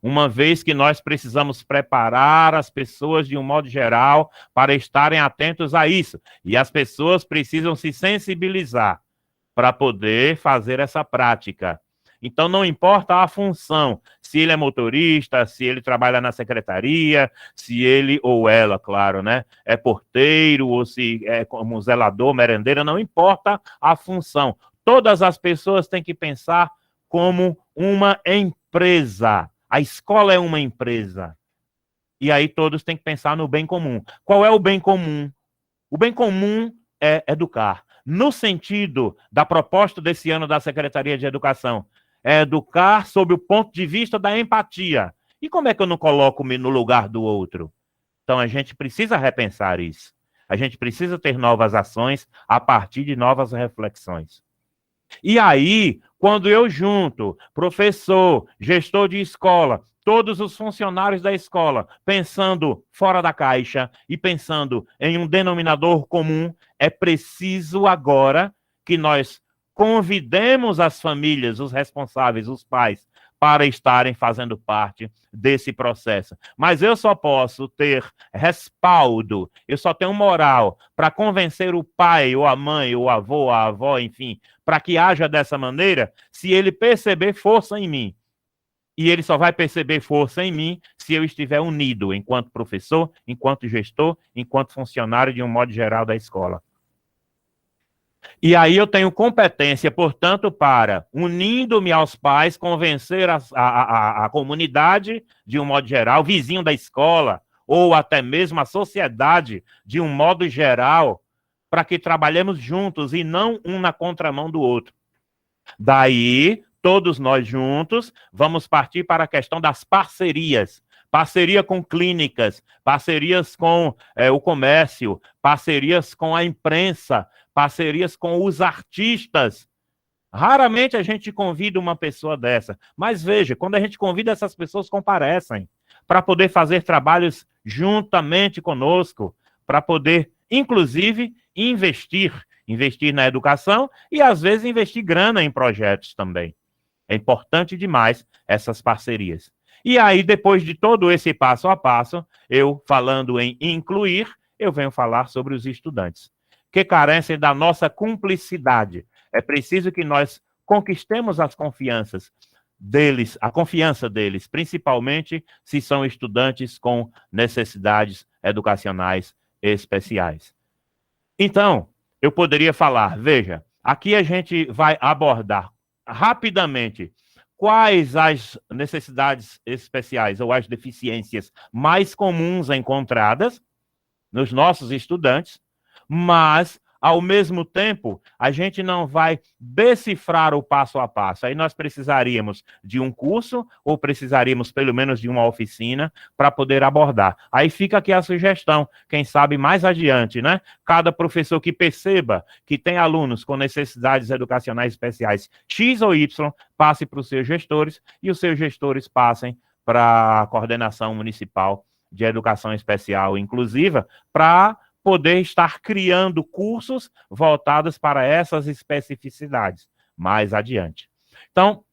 Uma vez que nós precisamos preparar as pessoas, de um modo geral, para estarem atentos a isso. E as pessoas precisam se sensibilizar para poder fazer essa prática. Então, não importa a função, se ele é motorista, se ele trabalha na secretaria, se ele ou ela, claro, né, é porteiro, ou se é como zelador, merendeira, não importa a função. Todas as pessoas têm que pensar como uma empresa. A escola é uma empresa. E aí todos têm que pensar no bem comum. Qual é o bem comum? O bem comum é educar. No sentido da proposta desse ano da Secretaria de Educação, é educar sob o ponto de vista da empatia. E como é que eu não coloco-me no lugar do outro? Então a gente precisa repensar isso. A gente precisa ter novas ações a partir de novas reflexões. E aí, quando eu junto professor, gestor de escola, todos os funcionários da escola, pensando fora da caixa e pensando em um denominador comum, é preciso agora que nós convidemos as famílias, os responsáveis, os pais, para estarem fazendo parte desse processo. Mas eu só posso ter respaldo, eu só tenho moral para convencer o pai, ou a mãe, ou o avô, a avó, enfim, para que haja dessa maneira, se ele perceber força em mim. E ele só vai perceber força em mim se eu estiver unido, enquanto professor, enquanto gestor, enquanto funcionário, de um modo geral, da escola. E aí eu tenho competência, portanto, para, unindo-me aos pais, convencer a comunidade, de um modo geral, vizinho da escola, ou até mesmo a sociedade, de um modo geral, para que trabalhemos juntos e não um na contramão do outro. Daí, todos nós juntos, vamos partir para a questão das parcerias. Parceria com clínicas, parcerias com o comércio, parcerias com a imprensa, parcerias com os artistas. Raramente a gente convida uma pessoa dessa. Mas veja, quando a gente convida, essas pessoas comparecem para poder fazer trabalhos juntamente conosco, para poder, inclusive, investir na educação e, às vezes, investir grana em projetos também. É importante demais essas parcerias. E aí, depois de todo esse passo a passo, eu falando em incluir, eu venho falar sobre os estudantes, que carecem da nossa cumplicidade. É preciso que nós conquistemos as confianças deles, a confiança deles, principalmente se são estudantes com necessidades educacionais especiais. Então, eu poderia falar, veja, aqui a gente vai abordar rapidamente quais as necessidades especiais ou as deficiências mais comuns encontradas nos nossos estudantes, mas, ao mesmo tempo, a gente não vai decifrar o passo a passo. Aí nós precisaríamos de um curso ou precisaríamos, pelo menos, de uma oficina para poder abordar. Aí fica aqui a sugestão, quem sabe mais adiante, né? Cada professor que perceba que tem alunos com necessidades educacionais especiais X ou Y, passe para os seus gestores e os seus gestores passem para a coordenação municipal de educação especial inclusiva para poder estar criando cursos voltados para essas especificidades mais adiante. Então,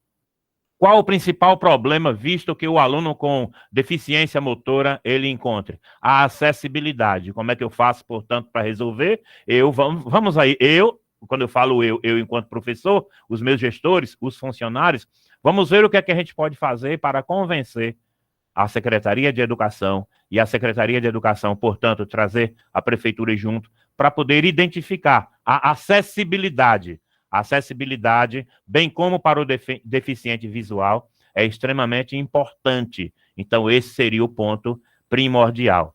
qual o principal problema, visto que o aluno com deficiência motora, ele encontre? A acessibilidade. Como é que eu faço, portanto, para resolver? Vamos aí, quando eu falo eu enquanto professor, os meus gestores, os funcionários, vamos ver o que é que a gente pode fazer para convencer a Secretaria de Educação e a Secretaria de Educação, portanto, trazer a Prefeitura junto para poder identificar a acessibilidade. A acessibilidade, bem como para o deficiente visual, é extremamente importante. Então, esse seria o ponto primordial.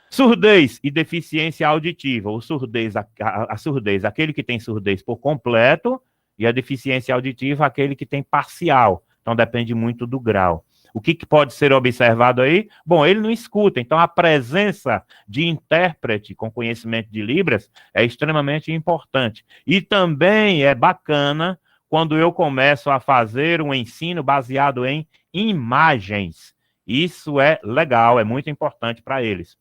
Surdez e deficiência auditiva. O surdez, a surdez, aquele que tem surdez por completo, e a deficiência auditiva, aquele que tem parcial. Então, depende muito do grau. O que pode ser observado aí? Bom, ele não escuta, então a presença de intérprete com conhecimento de Libras é extremamente importante. E também é bacana quando eu começo a fazer um ensino baseado em imagens. Isso é legal, é muito importante para eles.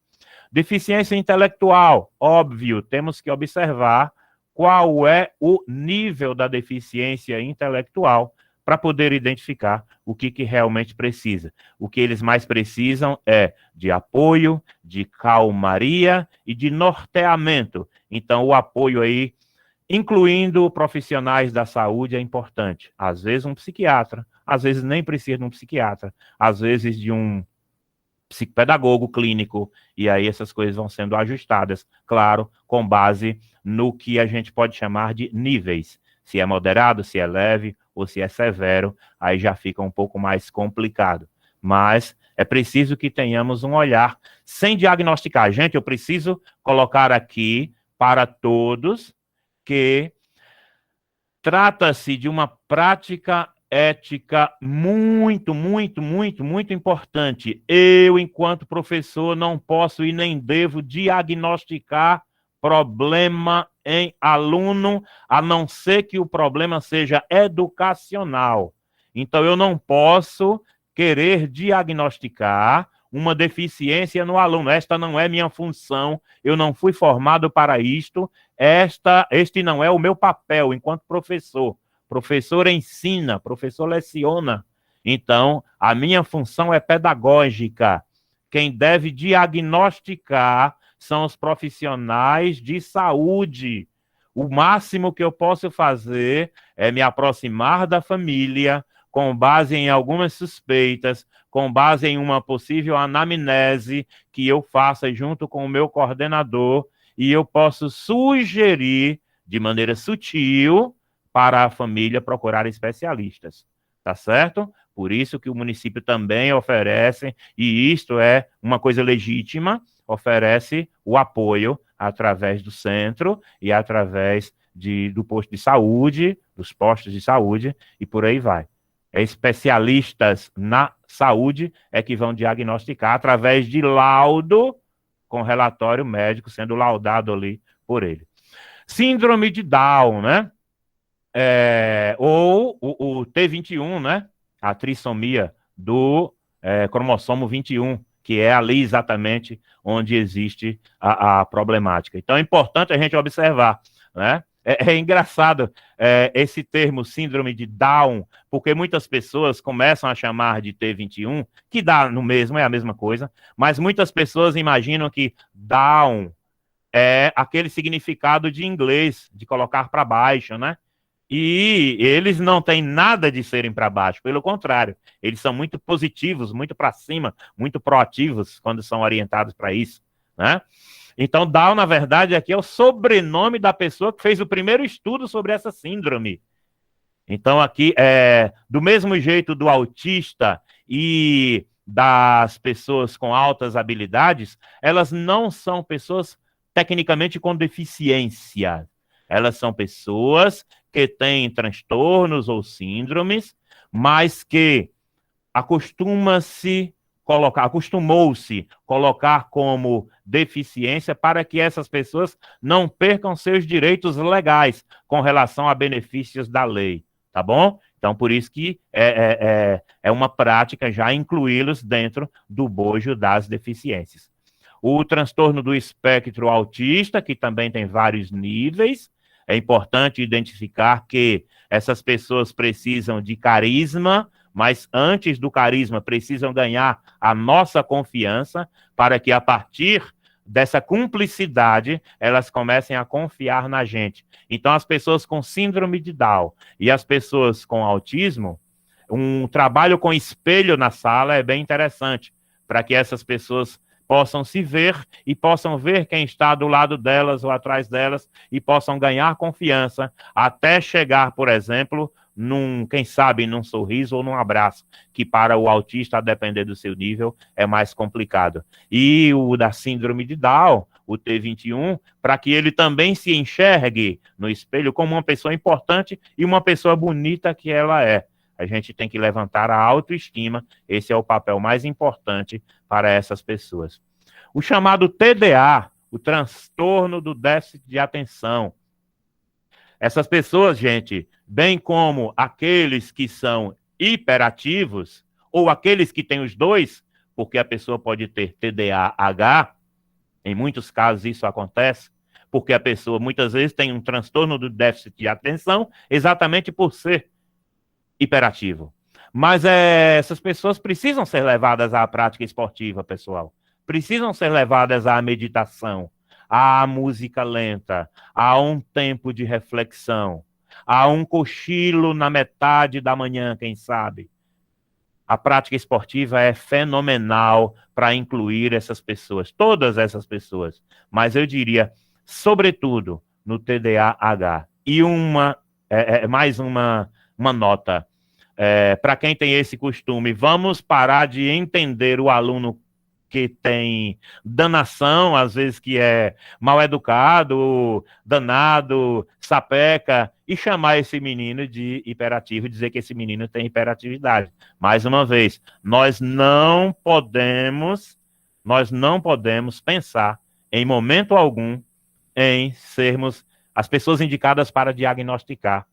Deficiência intelectual, óbvio, temos que observar qual é o nível da deficiência intelectual para poder identificar o que realmente precisa. O que eles mais precisam é de apoio, de calmaria e de norteamento. Então, o apoio aí, incluindo profissionais da saúde, é importante. Às vezes um psiquiatra, às vezes nem precisa de um psiquiatra, às vezes de um psicopedagogo clínico, e aí essas coisas vão sendo ajustadas, claro, com base no que a gente pode chamar de níveis. Se é moderado, se é leve ou se é severo, aí já fica um pouco mais complicado. Mas é preciso que tenhamos um olhar sem diagnosticar. Gente, eu preciso colocar aqui para todos que trata-se de uma prática ética muito, muito, muito, muito importante. Eu, enquanto professor, não posso e nem devo diagnosticar problema em aluno, a não ser que o problema seja educacional. Então, eu não posso querer diagnosticar uma deficiência no aluno. Esta não é minha função, eu não fui formado para isto, este não é o meu papel enquanto professor. Professor ensina, professor leciona. Então, a minha função é pedagógica. Quem deve diagnosticar são os profissionais de saúde. O máximo que eu posso fazer é me aproximar da família, com base em algumas suspeitas, com base em uma possível anamnese que eu faça junto com o meu coordenador, e eu posso sugerir, de maneira sutil, para a família procurar especialistas, tá certo? Por isso que o município também oferece, e isto é uma coisa legítima, oferece o apoio através do centro e através do posto de saúde, dos postos de saúde, e por aí vai. Especialistas na saúde é que vão diagnosticar através de laudo com relatório médico sendo laudado ali por ele. Síndrome de Down, né? Ou o T21, né? A trissomia do cromossomo 21, que é ali exatamente onde existe a problemática. Então é importante a gente observar, né? É engraçado esse termo síndrome de Down, porque muitas pessoas começam a chamar de T21, que dá no mesmo, é a mesma coisa, mas muitas pessoas imaginam que Down é aquele significado de inglês, de colocar para baixo, né? E eles não têm nada de serem para baixo, pelo contrário, eles são muito positivos, muito para cima, muito proativos quando são orientados para isso, né? Então, Down, na verdade, aqui é o sobrenome da pessoa que fez o primeiro estudo sobre essa síndrome. Então, aqui, do mesmo jeito do autista e das pessoas com altas habilidades, elas não são pessoas tecnicamente com deficiência. Elas são pessoas que têm transtornos ou síndromes, mas que acostumou-se colocar como deficiência para que essas pessoas não percam seus direitos legais com relação a benefícios da lei, tá bom? Então, por isso que é uma prática já incluí-los dentro do bojo das deficiências. O transtorno do espectro autista, que também tem vários níveis, é importante identificar que essas pessoas precisam de carisma, mas antes do carisma precisam ganhar a nossa confiança para que a partir dessa cumplicidade elas comecem a confiar na gente. Então as pessoas com síndrome de Down e as pessoas com autismo, um trabalho com espelho na sala é bem interessante para que essas pessoas possam se ver e possam ver quem está do lado delas ou atrás delas e possam ganhar confiança até chegar, por exemplo, quem sabe, num sorriso ou num abraço, que para o autista, a depender do seu nível, é mais complicado. E o da síndrome de Down, o T21, para que ele também se enxergue no espelho como uma pessoa importante e uma pessoa bonita que ela é. A gente tem que levantar a autoestima, esse é o papel mais importante para essas pessoas. O chamado TDA, o transtorno do déficit de atenção. Essas pessoas, gente, bem como aqueles que são hiperativos, ou aqueles que têm os dois, porque a pessoa pode ter TDAH, em muitos casos isso acontece, porque a pessoa muitas vezes tem um transtorno do déficit de atenção, exatamente por ser hiperativo. Mas essas pessoas precisam ser levadas à prática esportiva, pessoal. Precisam ser levadas à meditação, à música lenta, a um tempo de reflexão, a um cochilo na metade da manhã, quem sabe. A prática esportiva é fenomenal para incluir essas pessoas, todas essas pessoas. Mas eu diria, sobretudo, no TDAH. E mais uma nota. Para quem tem esse costume, vamos parar de entender o aluno que tem danação, às vezes que é mal educado, danado, sapeca, e chamar esse menino de hiperativo e dizer que esse menino tem hiperatividade. Mais uma vez, nós não podemos pensar em momento algum em sermos as pessoas indicadas para diagnosticar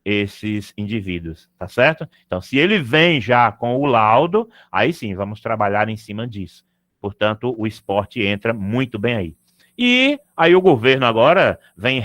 esses indivíduos, tá certo? Então, se ele vem já com o laudo, aí sim, vamos trabalhar em cima disso. Portanto, o esporte entra muito bem aí. E aí o governo agora vem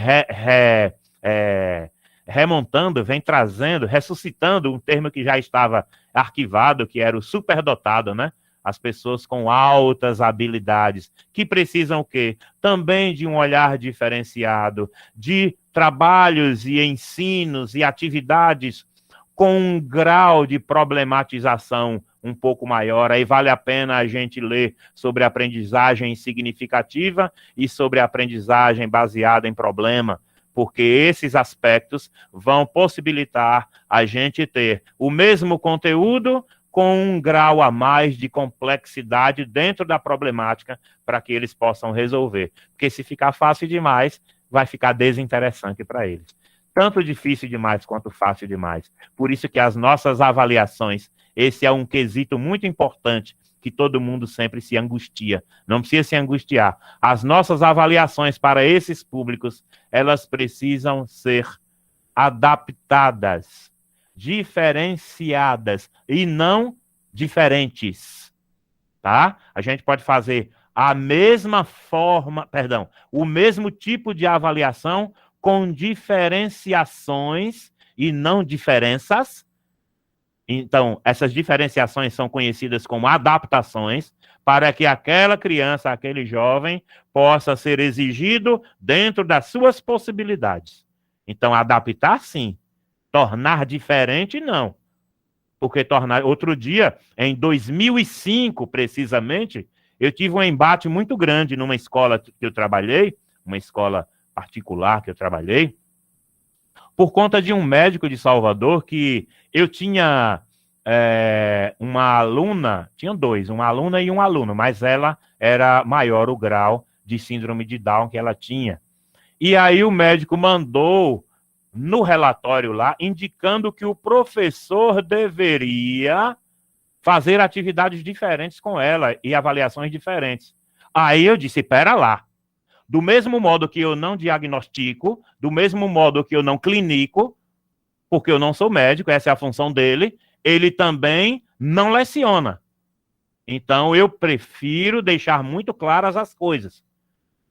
remontando, vem trazendo, ressuscitando um termo que já estava arquivado, que era o superdotado, né? As pessoas com altas habilidades, que precisam o quê? Também de um olhar diferenciado, de trabalhos e ensinos e atividades com um grau de problematização um pouco maior. Aí vale a pena a gente ler sobre aprendizagem significativa e sobre aprendizagem baseada em problema, porque esses aspectos vão possibilitar a gente ter o mesmo conteúdo com um grau a mais de complexidade dentro da problemática para que eles possam resolver. Porque se ficar fácil demais, vai ficar desinteressante para eles. Tanto difícil demais quanto fácil demais. Por isso que as nossas avaliações, esse é um quesito muito importante que todo mundo sempre se angustia. Não precisa se angustiar. As nossas avaliações para esses públicos, elas precisam ser adaptadas, diferenciadas e não diferentes, tá? A gente pode fazer a mesma forma, o mesmo tipo de avaliação com diferenciações e não diferenças. Então, essas diferenciações são conhecidas como adaptações para que aquela criança, aquele jovem, possa ser exigido dentro das suas possibilidades. Então, adaptar, sim. Tornar diferente, não. Porque outro dia, em 2005, precisamente, eu tive um embate muito grande numa escola que eu trabalhei, uma escola particular que eu trabalhei, por conta de um médico de Salvador que eu tinha uma aluna, tinha dois, uma aluna e um aluno, mas ela era maior o grau de síndrome de Down que ela tinha. E aí o médico mandou no relatório lá, indicando que o professor deveria fazer atividades diferentes com ela e avaliações diferentes. Aí eu disse, pera lá, do mesmo modo que eu não diagnostico, do mesmo modo que eu não clinico, porque eu não sou médico, essa é a função dele, ele também não leciona. Então eu prefiro deixar muito claras as coisas.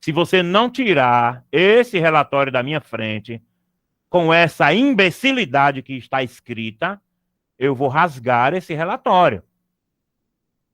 Se você não tirar esse relatório da minha frente, com essa imbecilidade que está escrita, eu vou rasgar esse relatório.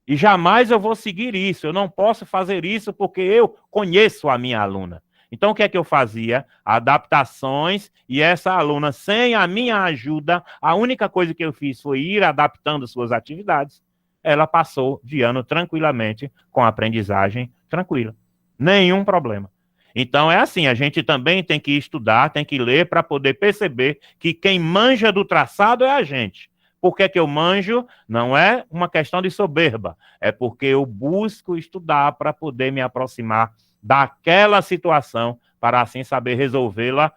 E jamais eu vou seguir isso. Eu não posso fazer isso porque eu conheço a minha aluna. Então, o que é que eu fazia? Adaptações, e essa aluna, sem a minha ajuda, a única coisa que eu fiz foi ir adaptando suas atividades. Ela passou de ano tranquilamente, com a aprendizagem tranquila. Nenhum problema. Então é assim, a gente também tem que estudar, tem que ler para poder perceber que quem manja do traçado é a gente. Por que eu manjo? Não é uma questão de soberba, é porque eu busco estudar para poder me aproximar daquela situação, para assim saber resolvê-la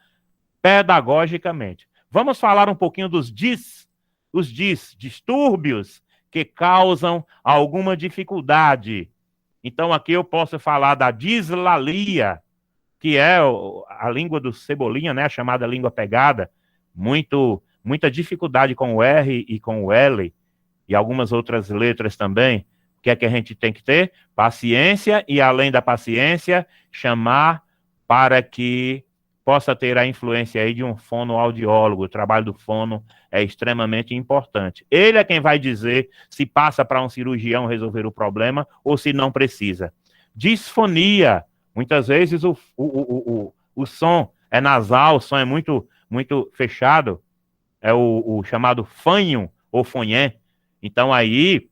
pedagogicamente. Vamos falar um pouquinho dos os distúrbios que causam alguma dificuldade. Então, aqui eu posso falar da dislalia, que é a língua do Cebolinha, né, a chamada língua pegada, muita dificuldade com o R e com o L, e algumas outras letras também. O que é que a gente tem que ter? Paciência, e além da paciência, chamar para que possa ter a influência aí de um fonoaudiólogo. O trabalho do fono é extremamente importante. Ele é quem vai dizer se passa para um cirurgião resolver o problema ou se não precisa. Disfonia. Muitas vezes o som é nasal, o som é muito fechado. É o chamado fanho ou fonhé. Então aí,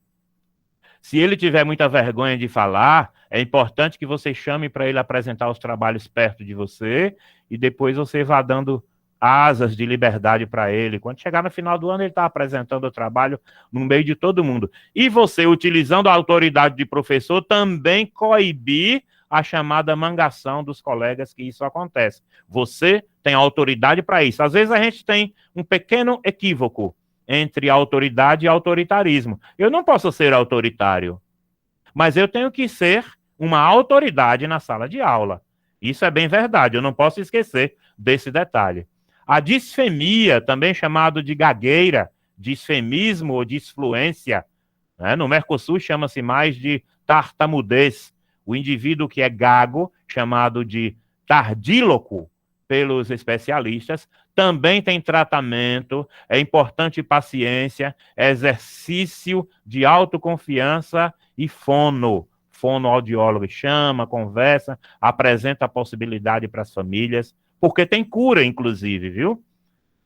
se ele tiver muita vergonha de falar, é importante que você chame para ele apresentar os trabalhos perto de você e depois você vá dando asas de liberdade para ele. Quando chegar no final do ano, ele está apresentando o trabalho no meio de todo mundo. E você, utilizando a autoridade de professor, também coibir a chamada mangação dos colegas, que isso acontece. Você tem autoridade para isso. Às vezes a gente tem um pequeno equívoco entre autoridade e autoritarismo. Eu não posso ser autoritário, mas eu tenho que ser uma autoridade na sala de aula. Isso é bem verdade, eu não posso esquecer desse detalhe. A disfemia, também chamado de gagueira, disfemismo ou disfluência, né? No Mercosul chama-se mais de tartamudez. O indivíduo que é gago, chamado de tardíloco pelos especialistas, também tem tratamento, é importante paciência, exercício de autoconfiança e fonoaudiólogo chama, conversa, apresenta a possibilidade para as famílias, porque tem cura, inclusive, viu?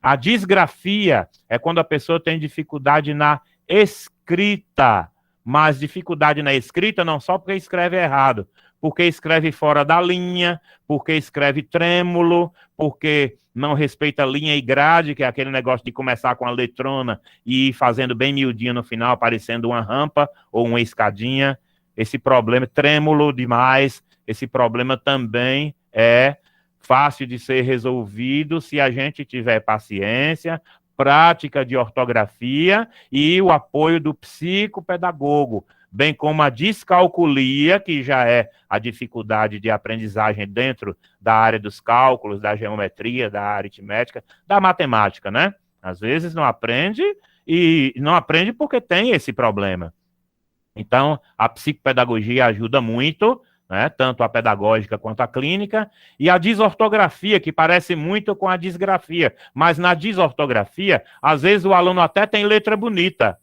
A disgrafia é quando a pessoa tem dificuldade na escrita, mas dificuldade na escrita não só porque escreve errado, porque escreve fora da linha, porque escreve trêmulo, porque não respeita linha e grade, que é aquele negócio de começar com a letrona e ir fazendo bem miudinho no final, parecendo uma rampa ou uma escadinha. Esse problema, trêmulo demais, esse problema também é fácil de ser resolvido se a gente tiver paciência, prática de ortografia e o apoio do psicopedagogo, bem como a descalculia, que já é a dificuldade de aprendizagem dentro da área dos cálculos, da geometria, da aritmética, da matemática, né? Às vezes não aprende, e não aprende porque tem esse problema. Então, a psicopedagogia ajuda muito, né, tanto a pedagógica quanto a clínica, e a desortografia, que parece muito com a disgrafia, mas na desortografia, às vezes o aluno até tem letra bonita,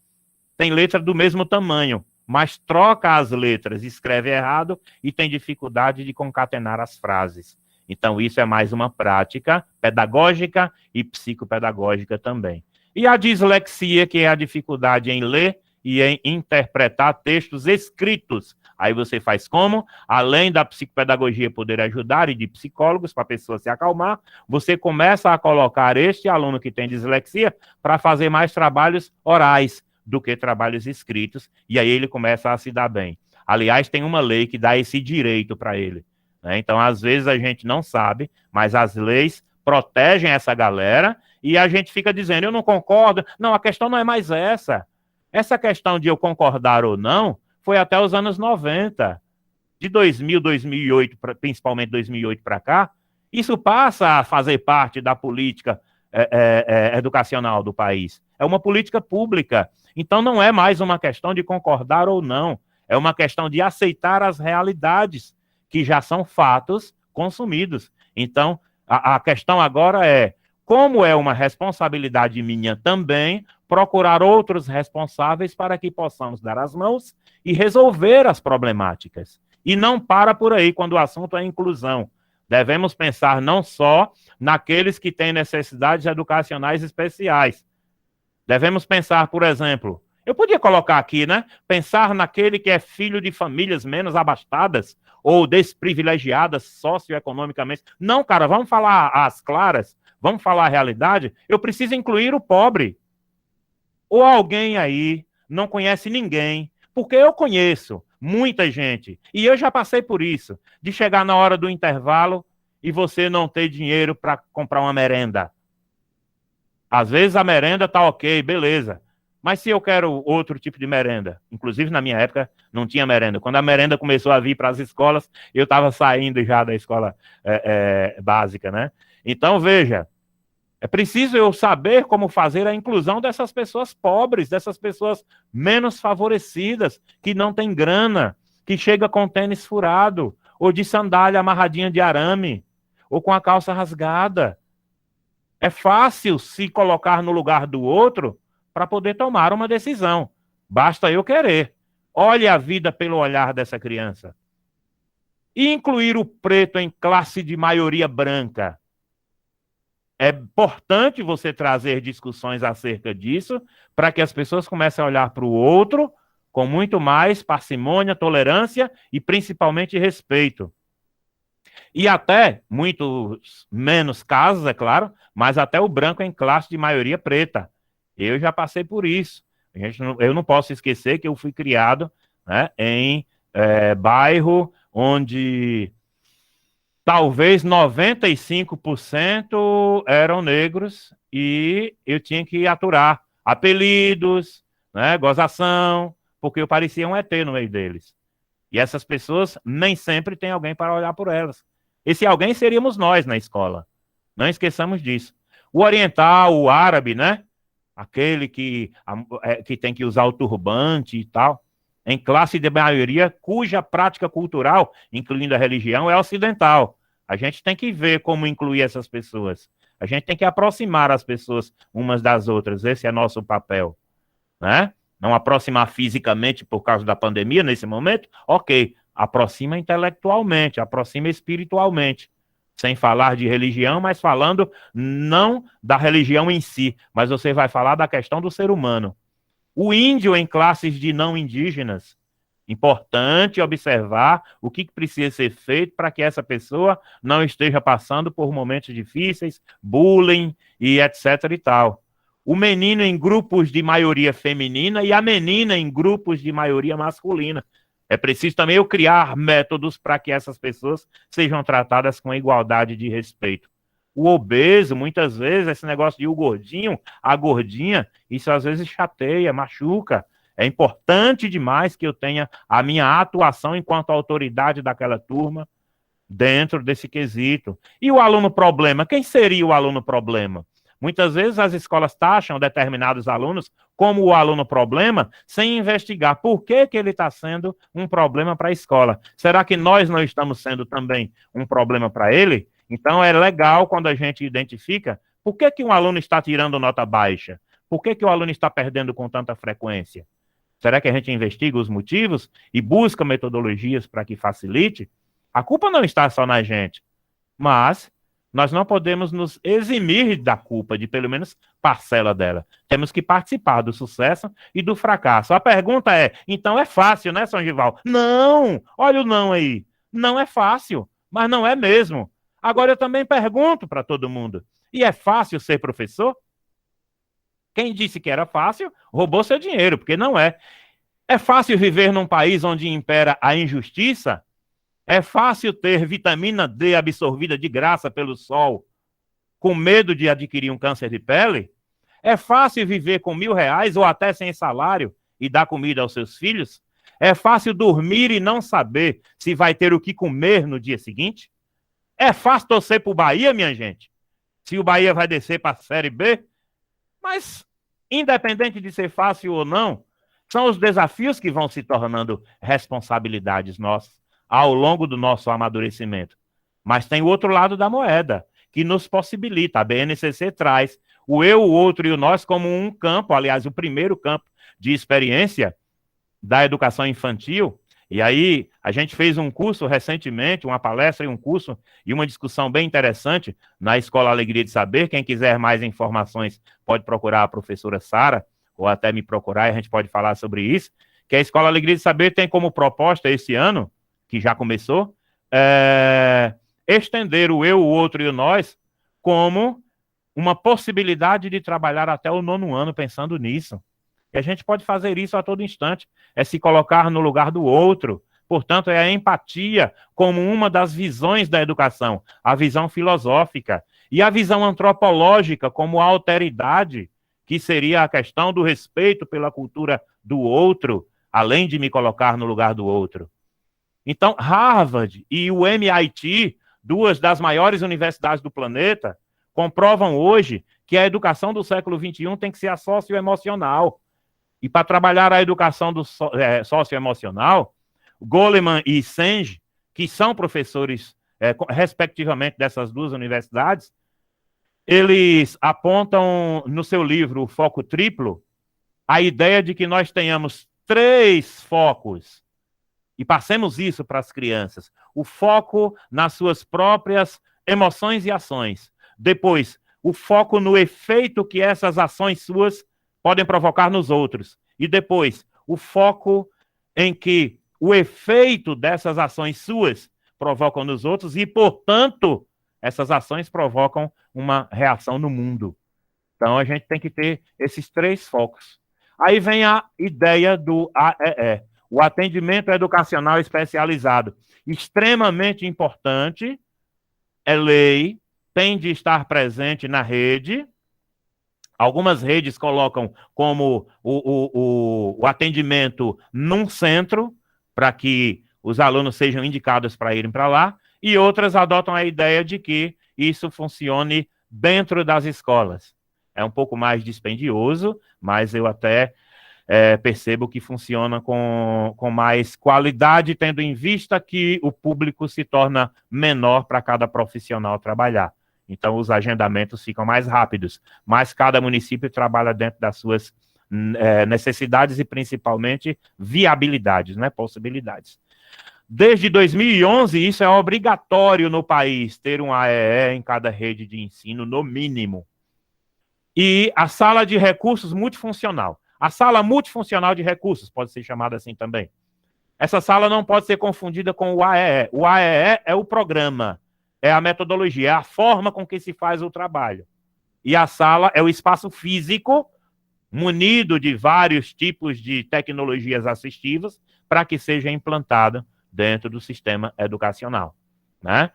tem letra do mesmo tamanho, mas troca as letras, escreve errado e tem dificuldade de concatenar as frases. Então, isso é mais uma prática pedagógica e psicopedagógica também. E a dislexia, que é a dificuldade em ler e em interpretar textos escritos. Aí você faz como? Além da psicopedagogia poder ajudar e de psicólogos para a pessoa se acalmar, você começa a colocar este aluno que tem dislexia para fazer mais trabalhos orais do que trabalhos escritos, e aí ele começa a se dar bem. Aliás, tem uma lei que dá esse direito para ele, né? Então, às vezes a gente não sabe, mas as leis protegem essa galera e a gente fica dizendo, eu não concordo. Não, a questão não é mais essa. Essa questão de eu concordar ou não foi até os anos 90. De 2000, 2008, principalmente 2008 para cá, isso passa a fazer parte da política educacional do país. É uma política pública. Então, não é mais uma questão de concordar ou não. É uma questão de aceitar as realidades, que já são fatos consumidos. Então, a questão agora é, como é uma responsabilidade minha também, procurar outros responsáveis para que possamos dar as mãos e resolver as problemáticas. E não para por aí quando o assunto é inclusão. Devemos pensar não só naqueles que têm necessidades educacionais especiais. Devemos pensar, por exemplo, eu podia colocar aqui, né? Pensar naquele que é filho de famílias menos abastadas ou desprivilegiadas socioeconomicamente. Não, cara, vamos falar às claras, vamos falar a realidade. Eu preciso incluir o pobre. Ou alguém aí não conhece ninguém, porque eu conheço muita gente, e eu já passei por isso, de chegar na hora do intervalo e você não ter dinheiro para comprar uma merenda. Às vezes a merenda tá ok, beleza. Mas se eu quero outro tipo de merenda, inclusive na minha época não tinha merenda. Quando a merenda começou a vir para as escolas, eu estava saindo já da escola básica, né? Então, veja, é preciso eu saber como fazer a inclusão dessas pessoas pobres, dessas pessoas menos favorecidas, que não têm grana, que chega com tênis furado, ou de sandália amarradinha de arame, ou com a calça rasgada. É fácil se colocar no lugar do outro para poder tomar uma decisão. Basta eu querer. Olhe a vida pelo olhar dessa criança. E incluir o preto em classe de maioria branca. É importante você trazer discussões acerca disso para que as pessoas comecem a olhar para o outro com muito mais parcimônia, tolerância e principalmente respeito. E até, muitos menos casos, é claro, mas até o branco em classe de maioria preta. Eu já passei por isso. Eu não posso esquecer que eu fui criado, né, em bairro onde talvez 95% eram negros e eu tinha que aturar apelidos, né, gozação, porque eu parecia um ET no meio deles. E essas pessoas nem sempre tem alguém para olhar por elas. Esse alguém seríamos nós na escola. Não esqueçamos disso. O oriental, o árabe, né? Aquele que tem que usar o turbante e tal, em classe de maioria cuja prática cultural, incluindo a religião, é ocidental. A gente tem que ver como incluir essas pessoas. A gente tem que aproximar as pessoas umas das outras. Esse é nosso papel, né? Não aproximar fisicamente por causa da pandemia nesse momento, ok. Aproxima intelectualmente, aproxima espiritualmente. Sem falar de religião, mas falando não da religião em si, mas você vai falar da questão do ser humano. O índio em classes de não indígenas. Importante observar o que precisa ser feito para que essa pessoa não esteja passando por momentos difíceis, bullying e etc e tal. O menino em grupos de maioria feminina e a menina em grupos de maioria masculina. É preciso também eu criar métodos para que essas pessoas sejam tratadas com igualdade de respeito. O obeso, muitas vezes, esse negócio de o gordinho, a gordinha, isso às vezes chateia, machuca. É importante demais que eu tenha a minha atuação enquanto autoridade daquela turma dentro desse quesito. E o aluno problema? Quem seria o aluno problema? Muitas vezes as escolas taxam determinados alunos como o aluno problema, sem investigar por que ele está sendo um problema para a escola. Será que nós não estamos sendo também um problema para ele? Então é legal quando a gente identifica por que um aluno está tirando nota baixa, por que o aluno está perdendo com tanta frequência. Será que a gente investiga os motivos e busca metodologias para que facilite? A culpa não está só na gente, mas nós não podemos nos eximir da culpa, de pelo menos parcela dela. Temos que participar do sucesso e do fracasso. A pergunta é, então é fácil, né, São Gival? Não! Olha o não aí. Não é fácil, mas não é mesmo. Agora eu também pergunto para todo mundo, e é fácil ser professor? Quem disse que era fácil, roubou seu dinheiro, porque não é. É fácil viver num país onde impera a injustiça? É fácil ter vitamina D absorvida de graça pelo sol, com medo de adquirir um câncer de pele? É fácil viver com R$ 1.000 ou até sem salário e dar comida aos seus filhos? É fácil dormir e não saber se vai ter o que comer no dia seguinte? É fácil torcer pro Bahia, minha gente? Se o Bahia vai descer para a Série B? Mas, independente de ser fácil ou não, são os desafios que vão se tornando responsabilidades nossas ao longo do nosso amadurecimento. Mas tem o outro lado da moeda, que nos possibilita. A BNCC traz o eu, o outro e o nós como um campo, aliás, o primeiro campo de experiência da educação infantil. E aí, a gente fez um curso recentemente, uma palestra e um curso e uma discussão bem interessante na Escola Alegria de Saber. Quem quiser mais informações pode procurar a professora Sara, ou até me procurar e a gente pode falar sobre isso, que a Escola Alegria de Saber tem como proposta esse ano, que já começou, estender o eu, o outro e o nós como uma possibilidade de trabalhar até o 9º ano pensando nisso. E a gente pode fazer isso a todo instante, é se colocar no lugar do outro. Portanto, é a empatia como uma das visões da educação, a visão filosófica. E a visão antropológica como alteridade, que seria a questão do respeito pela cultura do outro, além de me colocar no lugar do outro. Então, Harvard e o MIT, duas das maiores universidades do planeta, comprovam hoje que a educação do século XXI tem que ser a socioemocional. E para trabalhar a educação socioemocional, Goleman e Senge, que são professores, respectivamente, dessas duas universidades, eles apontam no seu livro, O Foco Triplo, a ideia de que nós tenhamos 3 focos e passemos isso para as crianças. O foco nas suas próprias emoções e ações. Depois, o foco no efeito que essas ações suas podem provocar nos outros. E depois, o foco em que o efeito dessas ações suas provocam nos outros e, portanto, essas ações provocam uma reação no mundo. Então, a gente tem que ter esses 3 focos. Aí vem a ideia do AEE, o atendimento educacional especializado. Extremamente importante, é lei, tem de estar presente na rede. Algumas redes colocam como o atendimento num centro, para que os alunos sejam indicados para irem para lá, e outras adotam a ideia de que isso funcione dentro das escolas. É um pouco mais dispendioso, mas eu até percebo que funciona com mais qualidade, tendo em vista que o público se torna menor para cada profissional trabalhar. Então, os agendamentos ficam mais rápidos, mas cada município trabalha dentro das suas necessidades e, principalmente, viabilidades, né, possibilidades. Desde 2011, isso é obrigatório no país, ter um AEE em cada rede de ensino, no mínimo. E a sala de recursos multifuncional. A sala multifuncional de recursos pode ser chamada assim também. Essa sala não pode ser confundida com o AEE. O AEE é o programa, é a metodologia, é a forma com que se faz o trabalho. E a sala é o espaço físico, munido de vários tipos de tecnologias assistivas, para que seja implantado dentro do sistema educacional, né?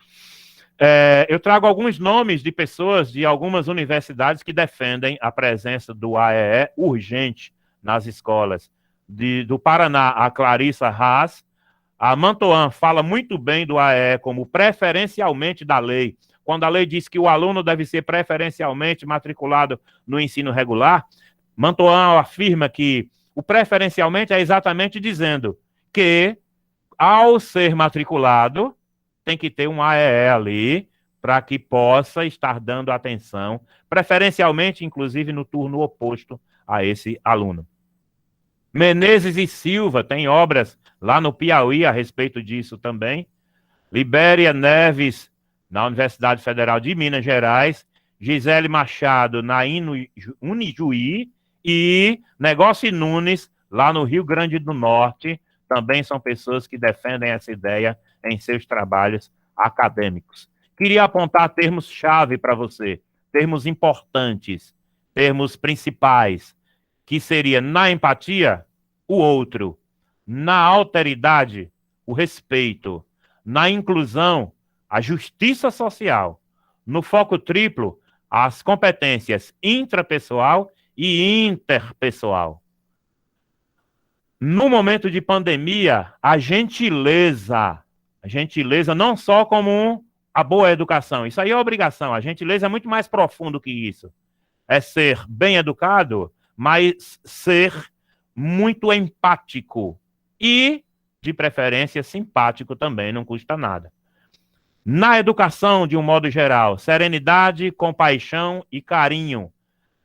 Eu trago alguns nomes de pessoas de algumas universidades que defendem a presença do AEE urgente nas escolas. Do Paraná, a Clarissa Haas. A Mantoan fala muito bem do AEE como preferencialmente da lei. Quando a lei diz que o aluno deve ser preferencialmente matriculado no ensino regular, Mantoan afirma que o preferencialmente é exatamente dizendo que, ao ser matriculado, tem que ter um AEE ali para que possa estar dando atenção, preferencialmente, inclusive, no turno oposto a esse aluno. Menezes e Silva tem obras lá no Piauí a respeito disso também. Libéria Neves, na Universidade Federal de Minas Gerais. Gisele Machado, na Unijuí. E Negócio Nunes, lá no Rio Grande do Norte. Também são pessoas que defendem essa ideia em seus trabalhos acadêmicos. Queria apontar termos-chave para você, termos importantes, termos principais, que seria, na empatia, o outro, na alteridade, o respeito, na inclusão, a justiça social, no foco triplo, as competências intrapessoal e interpessoal. No momento de pandemia, a gentileza não só como a boa educação, isso aí é obrigação, a gentileza é muito mais profundo que isso. É ser bem educado, mas ser muito empático e, de preferência, simpático também, não custa nada. Na educação, de um modo geral, serenidade, compaixão e carinho.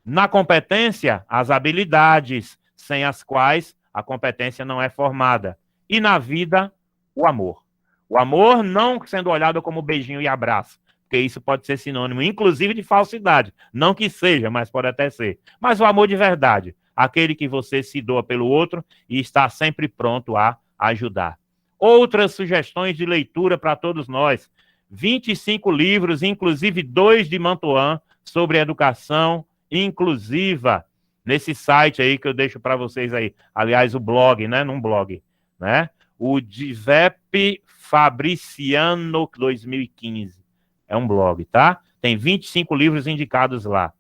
Na competência, as habilidades, sem as quais a competência não é formada. E na vida, o amor. O amor não sendo olhado como beijinho e abraço, porque isso pode ser sinônimo, inclusive, de falsidade. Não que seja, mas pode até ser. Mas o amor de verdade, aquele que você se doa pelo outro e está sempre pronto a ajudar. Outras sugestões de leitura para todos nós. 25 livros, inclusive 2 de Mantoan, sobre educação inclusiva, nesse site aí que eu deixo para vocês aí. Aliás, o blog, né? Num blog, né? O Divep Fabriciano 2015. É um blog, tá? Tem 25 livros indicados lá.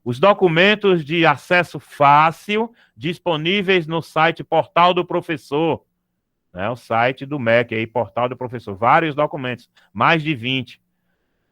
Os documentos de acesso fácil disponíveis no site Portal do Professor, né, o site do MEC, aí, Portal do Professor, vários documentos, mais de 20.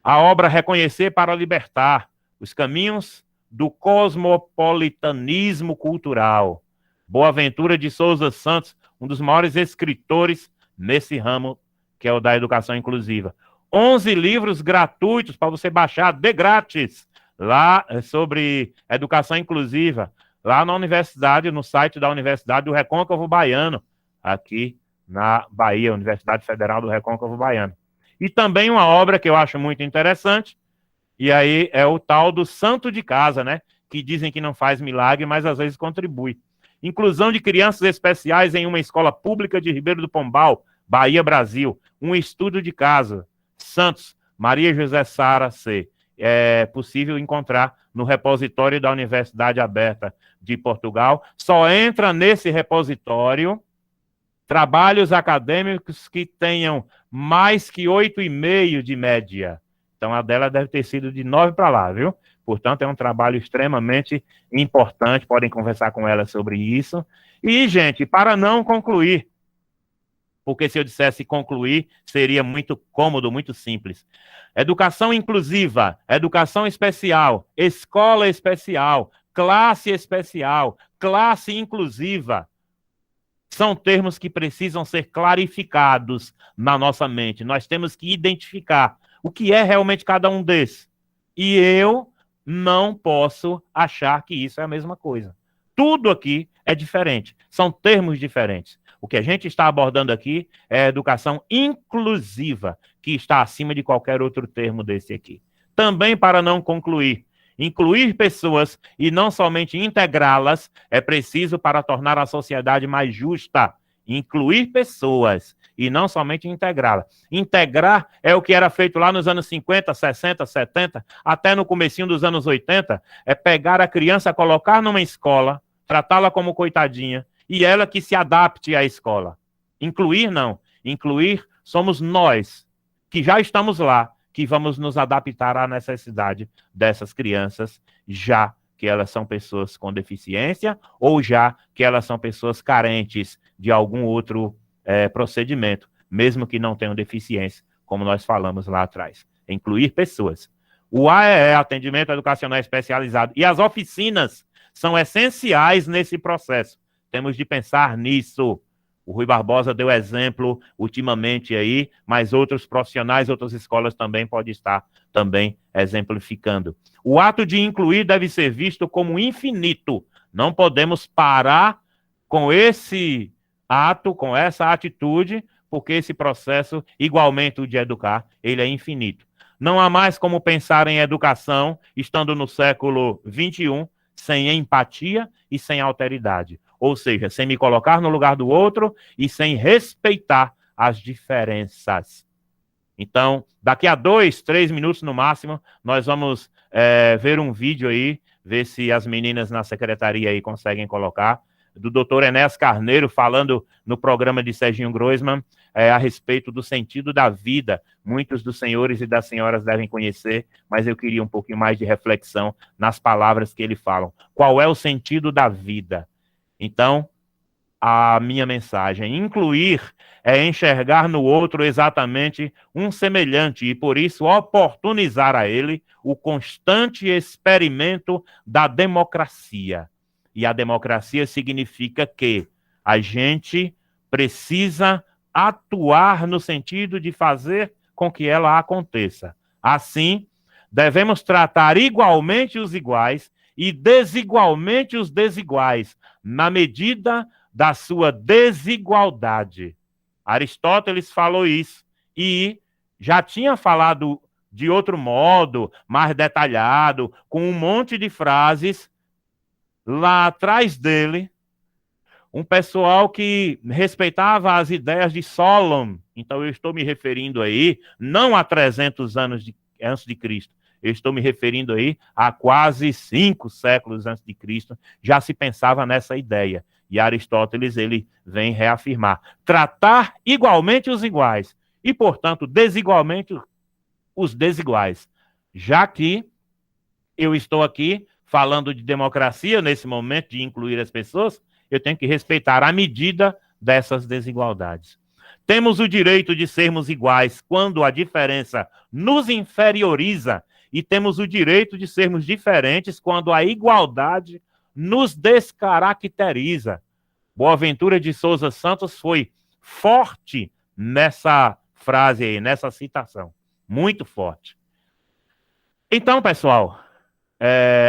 A obra Reconhecer para Libertar, os caminhos do cosmopolitanismo cultural. Boaventura de Souza Santos, um dos maiores escritores nesse ramo, que é o da educação inclusiva. 11 livros gratuitos para você baixar de grátis, lá sobre educação inclusiva, lá na universidade, no site da Universidade do Recôncavo Baiano, aqui na Bahia, Universidade Federal do Recôncavo Baiano. E também uma obra que eu acho muito interessante, e aí é o tal do santo de casa, né? Que dizem que não faz milagre, mas às vezes contribui. Inclusão de crianças especiais em uma escola pública de Ribeiro do Pombal, Bahia, Brasil. Um estudo de caso. Santos, Maria José Sara C. É possível encontrar no repositório da Universidade Aberta de Portugal. Só entra nesse repositório trabalhos acadêmicos que tenham mais que 8,5 de média. Então, a dela deve ter sido de 9 para lá, viu? Portanto, é um trabalho extremamente importante. Podem conversar com ela sobre isso. E, gente, para não concluir, porque se eu dissesse concluir, seria muito cômodo, muito simples. Educação inclusiva, educação especial, escola especial, classe inclusiva, são termos que precisam ser clarificados na nossa mente. Nós temos que identificar o que é realmente cada um desses. E eu não posso achar que isso é a mesma coisa. Tudo aqui é diferente. São termos diferentes. O que a gente está abordando aqui é a educação inclusiva, que está acima de qualquer outro termo desse aqui. Também, para não concluir, incluir pessoas e não somente integrá-las é preciso para tornar a sociedade mais justa. Incluir pessoas e não somente integrá-las. Integrar é o que era feito lá nos anos 50, 60, 70, até no comecinho dos anos 80, é pegar a criança, colocar numa escola, tratá-la como coitadinha, e ela que se adapte à escola. Incluir, não. Incluir somos nós, que já estamos lá, que vamos nos adaptar à necessidade dessas crianças, já que elas são pessoas com deficiência ou já que elas são pessoas carentes de algum outro procedimento, mesmo que não tenham deficiência, como nós falamos lá atrás. Incluir pessoas. O AEE, Atendimento Educacional Especializado, e as oficinas são essenciais nesse processo. Temos de pensar nisso. O Rui Barbosa deu exemplo ultimamente aí, mas outros profissionais, outras escolas também podem estar também exemplificando. O ato de incluir deve ser visto como infinito. Não podemos parar com esse ato, com essa atitude, porque esse processo, igualmente o de educar, ele é infinito. Não há mais como pensar em educação, estando no século XXI, sem empatia e sem alteridade. Ou seja, sem me colocar no lugar do outro e sem respeitar as diferenças. Então, daqui a 2, 3 minutos no máximo, nós vamos ver um vídeo aí, ver se as meninas na secretaria aí conseguem colocar, do Dr. Enéas Carneiro falando no programa de Serginho Groisman a respeito do sentido da vida. Muitos dos senhores e das senhoras devem conhecer, mas eu queria um pouquinho mais de reflexão nas palavras que ele fala. Qual é o sentido da vida? Então, a minha mensagem, incluir é enxergar no outro exatamente um semelhante e, por isso, oportunizar a ele o constante experimento da democracia. E a democracia significa que a gente precisa atuar no sentido de fazer com que ela aconteça. Assim, devemos tratar igualmente os iguais e desigualmente os desiguais, na medida da sua desigualdade. Aristóteles falou isso e já tinha falado de outro modo, mais detalhado, com um monte de frases lá atrás dele, um pessoal que respeitava as ideias de Solon. Então eu estou me referindo aí, não a 300 anos antes de Cristo, eu estou me referindo aí a quase 5 séculos antes de Cristo, já se pensava nessa ideia. E Aristóteles, ele vem reafirmar. Tratar igualmente os iguais e, portanto, desigualmente os desiguais. já que eu estou aqui falando de democracia, nesse momento de incluir as pessoas, eu tenho que respeitar a medida dessas desigualdades. Temos o direito de sermos iguais quando a diferença nos inferioriza, e temos o direito de sermos diferentes quando a igualdade nos descaracteriza. Boaventura de Souza Santos foi forte nessa frase aí, nessa citação. Muito forte. Então, pessoal,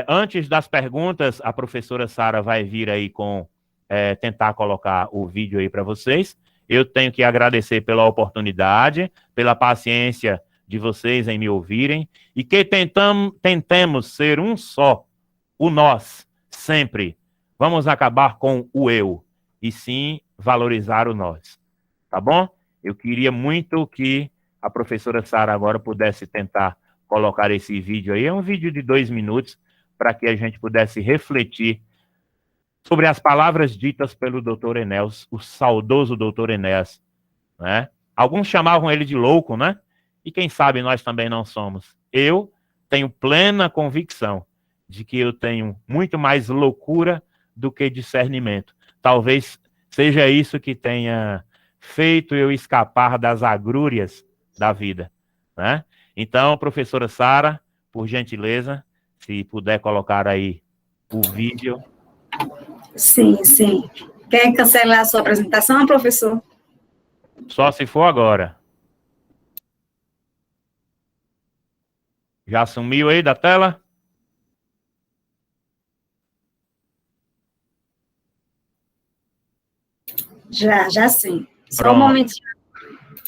antes das perguntas, a professora Sara vai vir aí tentar colocar o vídeo aí para vocês. Eu tenho que agradecer pela oportunidade, pela paciência de vocês em me ouvirem, e que tentemos ser um só, o nós, sempre. Vamos acabar com o eu, e sim valorizar o nós. Tá bom? Eu queria muito que a professora Sara agora pudesse tentar colocar esse vídeo aí. É um vídeo de 2 minutos, para que a gente pudesse refletir sobre as palavras ditas pelo Dr. Enéas, o saudoso Dr. Enéas, né? Alguns chamavam ele de louco, né? E quem sabe nós também não somos. Eu tenho plena convicção de que eu tenho muito mais loucura do que discernimento. Talvez seja isso que tenha feito eu escapar das agrúrias da vida, né? Então, professora Sara, por gentileza, se puder colocar aí o vídeo. Sim, sim. Quer cancelar a sua apresentação, professor? Só se for agora. Já sumiu aí da tela? Já sim. Só Pronto. um momento.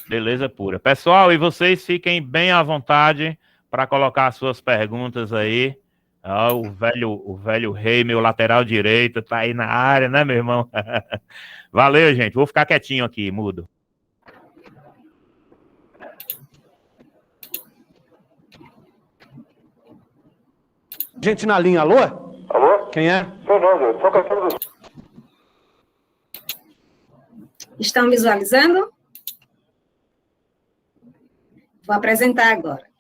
Beleza pura. Pessoal, e vocês fiquem bem à vontade para colocar suas perguntas aí. O velho rei, meu lateral direito, tá aí na área, né, meu irmão? Valeu, gente. Vou ficar quietinho aqui, mudo. Gente na linha, alô? Alô? Quem é? Fernando, só Caetano do... Estão visualizando? Vou apresentar agora.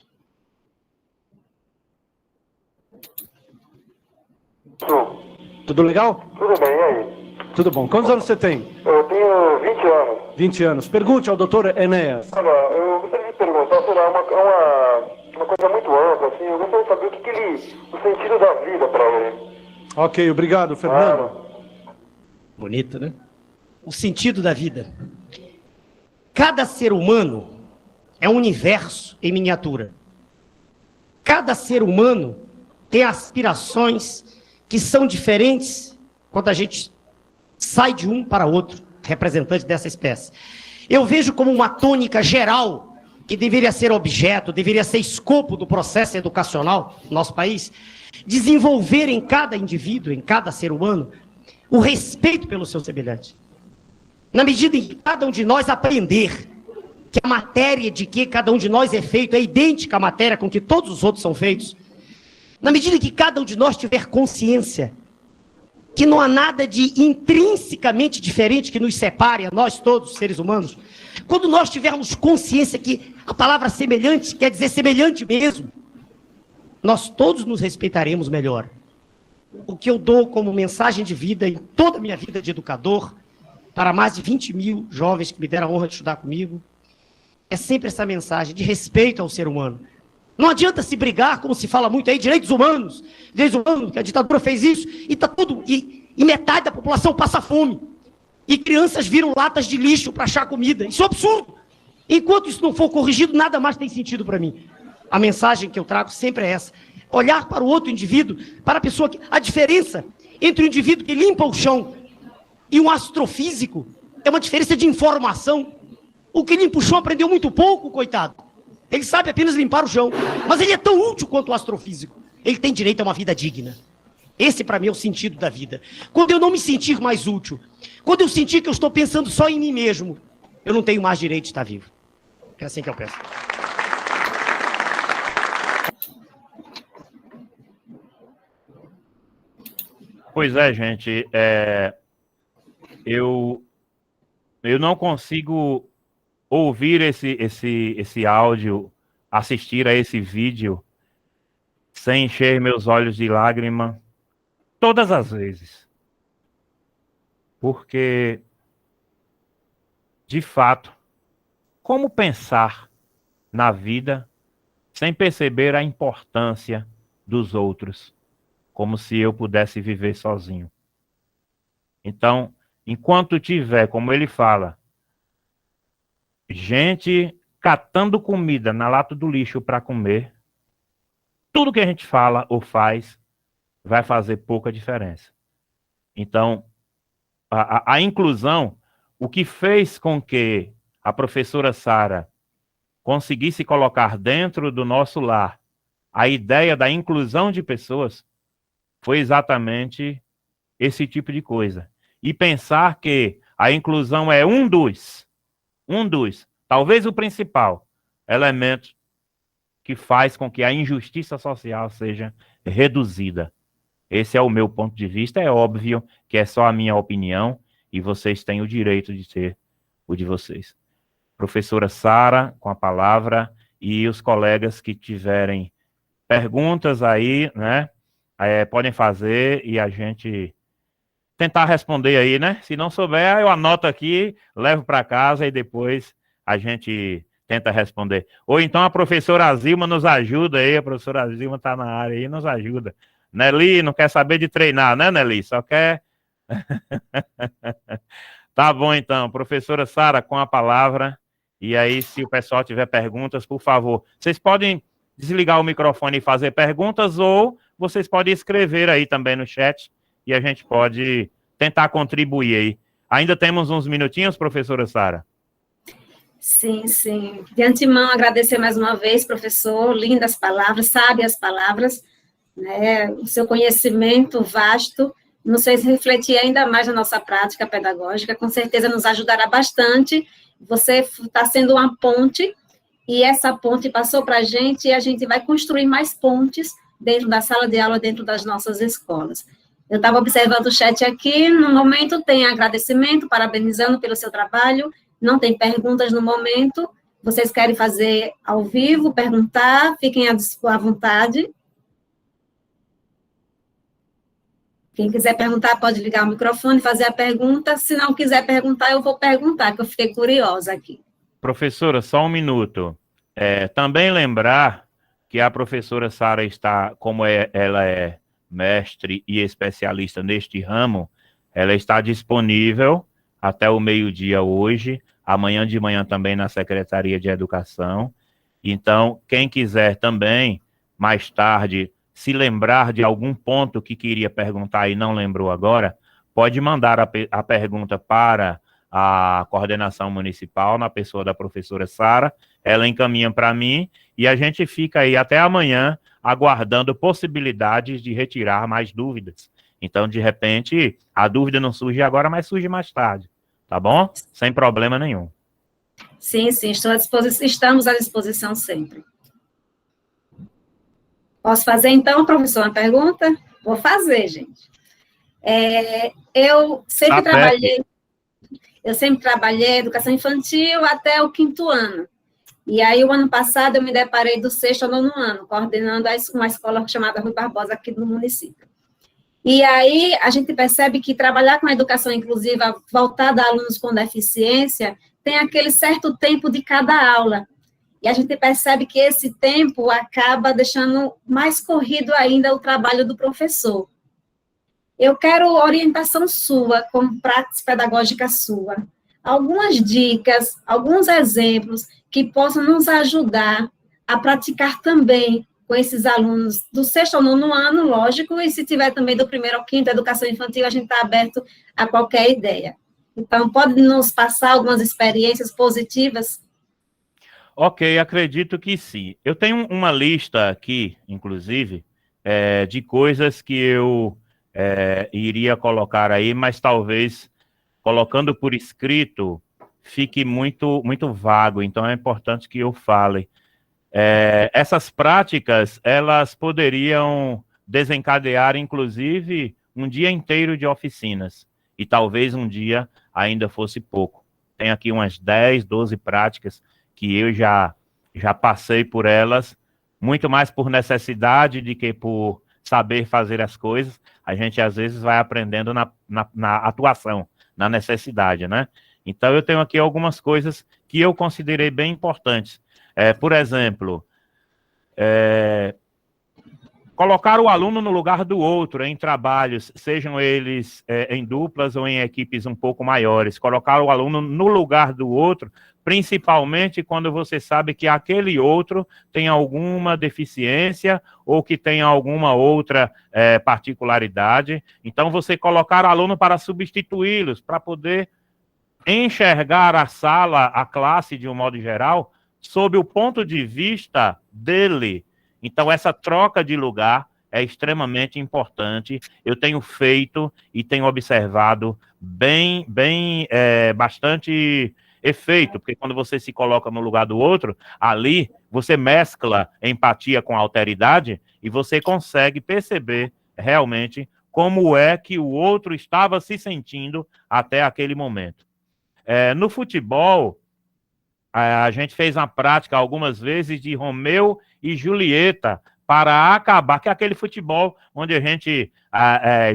Tudo legal? Tudo bem, e aí? Tudo bom. Quantos anos você tem? Eu tenho 20 anos. 20 anos. Pergunte ao doutor Enéas. Olha, eu gostaria de perguntar, será uma coisa muito ampla, assim, eu gostaria de saber o sentido da vida para ele. Ok, obrigado, Fernando. Bonito, né? O sentido da vida. Cada ser humano é um universo em miniatura. Cada ser humano tem aspirações que são diferentes quando a gente sai de um para outro, representante dessa espécie. Eu vejo como uma tônica geral, que deveria ser objeto, deveria ser escopo do processo educacional no nosso país, desenvolver em cada indivíduo, em cada ser humano, o respeito pelo seu semelhante. Na medida em que cada um de nós aprender que a matéria de que cada um de nós é feito é idêntica à matéria com que todos os outros são feitos, na medida em que cada um de nós tiver consciência que não há nada de intrinsecamente diferente que nos separe a nós todos, seres humanos, quando nós tivermos consciência que a palavra semelhante quer dizer semelhante mesmo, nós todos nos respeitaremos melhor. O que eu dou como mensagem de vida em toda a minha vida de educador, para mais de 20 mil jovens que me deram a honra de estudar comigo, é sempre essa mensagem de respeito ao ser humano. Não adianta se brigar, como se fala muito aí, direitos humanos, que a ditadura fez isso, e tá tudo, e metade da população passa fome. E crianças viram latas de lixo para achar comida. Isso é um absurdo. Enquanto isso não for corrigido, nada mais tem sentido para mim. A mensagem que eu trago sempre é essa. Olhar para o outro indivíduo, para a pessoa que... A diferença entre o indivíduo que limpa o chão e um astrofísico é uma diferença de informação. O que limpa o chão aprendeu muito pouco, coitado. Ele sabe apenas limpar o chão, mas ele é tão útil quanto o astrofísico. Ele tem direito a uma vida digna. Esse, para mim, é o sentido da vida. Quando eu não me sentir mais útil, quando eu sentir que eu estou pensando só em mim mesmo, eu não tenho mais direito de estar vivo. É assim que eu penso. Pois é, gente. Eu não consigo ouvir esse áudio, assistir a esse vídeo sem encher meus olhos de lágrima, todas as vezes. Porque, de fato, como pensar na vida sem perceber a importância dos outros, como se eu pudesse viver sozinho? Então, enquanto tiver, como ele fala, gente catando comida na lata do lixo para comer, tudo que a gente fala ou faz vai fazer pouca diferença. Então, a inclusão, o que fez com que a professora Sara conseguisse colocar dentro do nosso lar a ideia da inclusão de pessoas, foi exatamente esse tipo de coisa. E pensar que a inclusão é um dos, talvez o principal elemento que faz com que a injustiça social seja reduzida. Esse é o meu ponto de vista. É óbvio que é só a minha opinião e vocês têm o direito de ter o de vocês. Professora Sara, com a palavra, e os colegas que tiverem perguntas aí, né, podem fazer e a gente tentar responder aí, né? Se não souber, eu anoto aqui, levo para casa e depois a gente tenta responder. Ou então a professora Zilma nos ajuda aí, a professora Zilma está na área aí, nos ajuda. Nelly não quer saber de treinar, né, Nelly? Só quer... Tá bom, então. Professora Sara, com a palavra. E aí, se o pessoal tiver perguntas, por favor, vocês podem desligar o microfone e fazer perguntas, ou vocês podem escrever aí também no chat e a gente pode tentar contribuir aí. Ainda temos uns minutinhos, professora Sara? Sim, sim. De antemão, agradecer mais uma vez, professor, lindas palavras, sábias palavras, né? O seu conhecimento vasto nos fez refletir ainda mais na nossa prática pedagógica, com certeza nos ajudará bastante. Você está sendo uma ponte, e essa ponte passou para a gente, e a gente vai construir mais pontes dentro da sala de aula, dentro das nossas escolas. Eu estava observando o chat aqui, no momento tem agradecimento, parabenizando pelo seu trabalho, não tem perguntas no momento. Vocês querem fazer ao vivo, perguntar, fiquem à vontade. Quem quiser perguntar, pode ligar o microfone, fazer a pergunta. Se não quiser perguntar, eu vou perguntar, que eu fiquei curiosa aqui. Professora, só um minuto. Também lembrar que a professora Sara está, como ela é mestre e especialista neste ramo, ela está disponível até o meio-dia hoje, amanhã de manhã também na Secretaria de Educação. Então, quem quiser também, mais tarde, se lembrar de algum ponto que queria perguntar e não lembrou agora, pode mandar a pergunta para a coordenação municipal, na pessoa da professora Sara, ela encaminha para mim e a gente fica aí até amanhã aguardando possibilidades de retirar mais dúvidas. Então, de repente, a dúvida não surge agora, mas surge mais tarde, tá bom? Sem problema nenhum. Sim, sim, estamos à disposição sempre. Posso fazer, então, professor, uma pergunta? Vou fazer, gente. Eu sempre trabalhei educação infantil até o 5º ano. E aí, o ano passado, eu me deparei do 6º ao 9º ano, coordenando uma escola chamada Rui Barbosa aqui no município. E aí, a gente percebe que trabalhar com a educação inclusiva voltada a alunos com deficiência tem aquele certo tempo de cada aula. E a gente percebe que esse tempo acaba deixando mais corrido ainda o trabalho do professor. Eu quero orientação sua, como prática pedagógica sua. Algumas dicas, alguns exemplos que possam nos ajudar a praticar também com esses alunos do 6º ao 9º ano, lógico, e se tiver também do 1º ao 5º, educação infantil, a gente está aberto a qualquer ideia. Então, pode nos passar algumas experiências positivas? Ok, acredito que sim. Eu tenho uma lista aqui, inclusive, de coisas que eu iria colocar aí, mas talvez colocando por escrito fique muito, muito vago, então é importante que eu fale. Essas práticas, elas poderiam desencadear, inclusive, um dia inteiro de oficinas, e talvez um dia ainda fosse pouco. Tem aqui umas 10, 12 práticas que eu já passei por elas muito mais por necessidade do que por saber fazer as coisas. A gente, às vezes, vai aprendendo na atuação, na necessidade, né? Então, eu tenho aqui algumas coisas que eu considerei bem importantes. Por exemplo, colocar o aluno no lugar do outro em trabalhos, sejam eles em duplas ou em equipes um pouco maiores. Colocar o aluno no lugar do outro, principalmente quando você sabe que aquele outro tem alguma deficiência ou que tem alguma outra particularidade. Então, você colocar o aluno para substituí-los, para poder enxergar a sala, a classe, de um modo geral, sob o ponto de vista dele. Então, essa troca de lugar é extremamente importante. Eu tenho feito e tenho observado bastante efeito, porque quando você se coloca no lugar do outro, ali você mescla empatia com alteridade e você consegue perceber realmente como é que o outro estava se sentindo até aquele momento. No futebol, a gente fez uma prática algumas vezes de Romeu e Julieta para acabar, que é aquele futebol onde a gente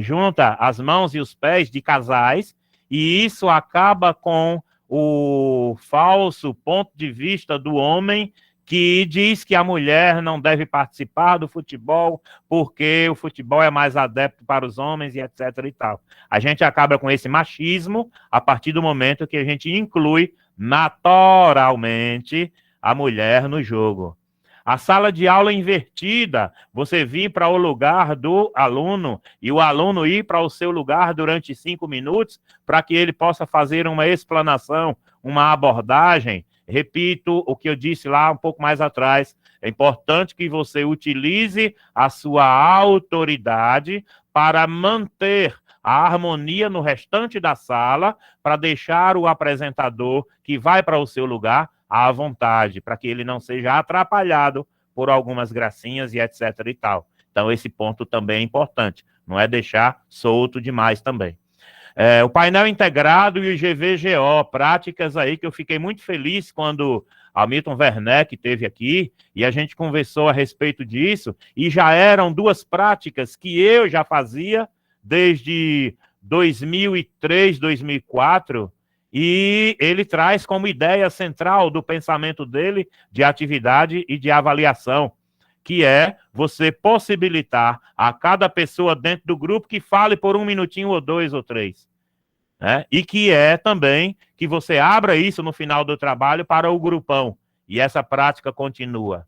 junta as mãos e os pés de casais, e isso acaba com o falso ponto de vista do homem que diz que a mulher não deve participar do futebol porque o futebol é mais adepto para os homens e etc. e tal. A gente acaba com esse machismo a partir do momento que a gente inclui naturalmente a mulher no jogo. A sala de aula invertida, você vir para o lugar do aluno e o aluno ir para o seu lugar durante 5 minutos para que ele possa fazer uma explanação, uma abordagem. Repito o que eu disse lá um pouco mais atrás, é importante que você utilize a sua autoridade para manter a harmonia no restante da sala, para deixar o apresentador que vai para o seu lugar à vontade, para que ele não seja atrapalhado por algumas gracinhas e etc. e tal. Então, esse ponto também é importante, não é deixar solto demais também. O painel integrado e o GVGO, práticas aí que eu fiquei muito feliz quando Hamilton Werneck esteve aqui e a gente conversou a respeito disso, e já eram 2 práticas que eu já fazia desde 2003, 2004, e ele traz como ideia central do pensamento dele de atividade e de avaliação, que é você possibilitar a cada pessoa dentro do grupo que fale por 1 minutinho ou 2 ou 3. Né? E que é também que você abra isso no final do trabalho para o grupão, e essa prática continua.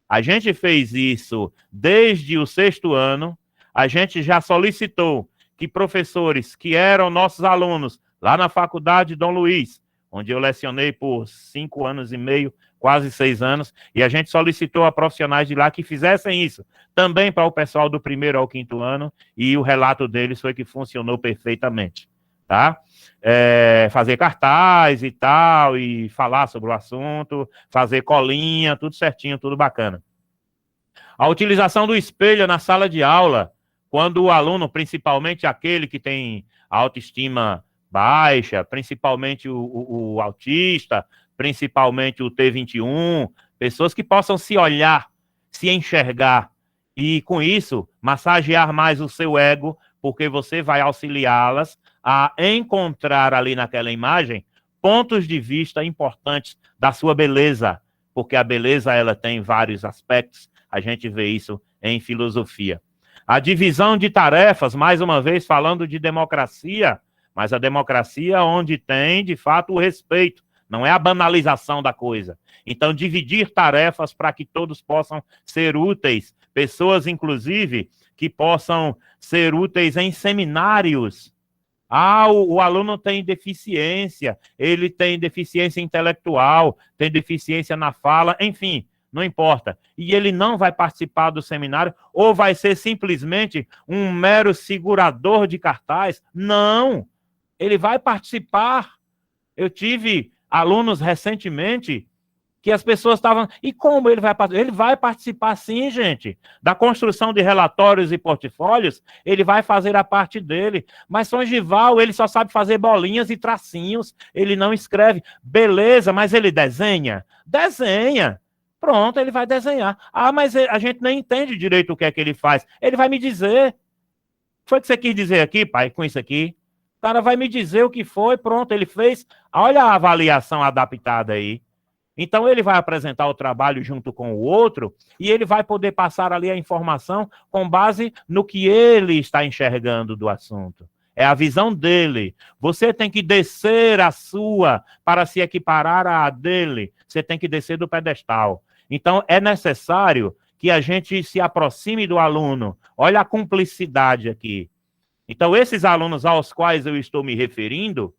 A gente fez isso desde o 6º ano, a gente já solicitou que professores que eram nossos alunos lá na Faculdade Dom Luiz, onde eu lecionei por 5 anos e meio, quase 6 anos, e a gente solicitou a profissionais de lá que fizessem isso, também para o pessoal do 1º ao 5º ano, e o relato deles foi que funcionou perfeitamente, tá? Fazer cartaz e tal, e falar sobre o assunto, fazer colinha, tudo certinho, tudo bacana. A utilização do espelho na sala de aula, quando o aluno, principalmente aquele que tem autoestima baixa, principalmente o autista, principalmente o T21, pessoas que possam se olhar, se enxergar, e com isso, massagear mais o seu ego, porque você vai auxiliá-las a encontrar ali naquela imagem pontos de vista importantes da sua beleza, porque a beleza ela tem vários aspectos, a gente vê isso em filosofia. A divisão de tarefas, mais uma vez falando de democracia, mas a democracia onde tem, de fato, o respeito, não é a banalização da coisa. Então, dividir tarefas para que todos possam ser úteis, pessoas, inclusive, que possam ser úteis em seminários. O aluno tem deficiência, ele tem deficiência intelectual, tem deficiência na fala, enfim, não importa. E ele não vai participar do seminário, ou vai ser simplesmente um mero segurador de cartaz? Não, ele vai participar. Eu tive alunos recentemente que as pessoas estavam... E como ele vai participar? Ele vai participar sim, gente. Da construção de relatórios e portfólios, ele vai fazer a parte dele. Mas Songival, ele só sabe fazer bolinhas e tracinhos, ele não escreve. Beleza, mas ele desenha? Desenha. Pronto, ele vai desenhar. Ah, mas a gente nem entende direito o que é que ele faz. Ele vai me dizer. Foi o que você quis dizer aqui, pai, com isso aqui? O cara vai me dizer o que foi, pronto, ele fez. Olha a avaliação adaptada aí. Então, ele vai apresentar o trabalho junto com o outro e ele vai poder passar ali a informação com base no que ele está enxergando do assunto. É a visão dele. Você tem que descer a sua para se equiparar à dele. Você tem que descer do pedestal. Então, é necessário que a gente se aproxime do aluno. Olha a cumplicidade aqui. Então, esses alunos aos quais eu estou me referindo,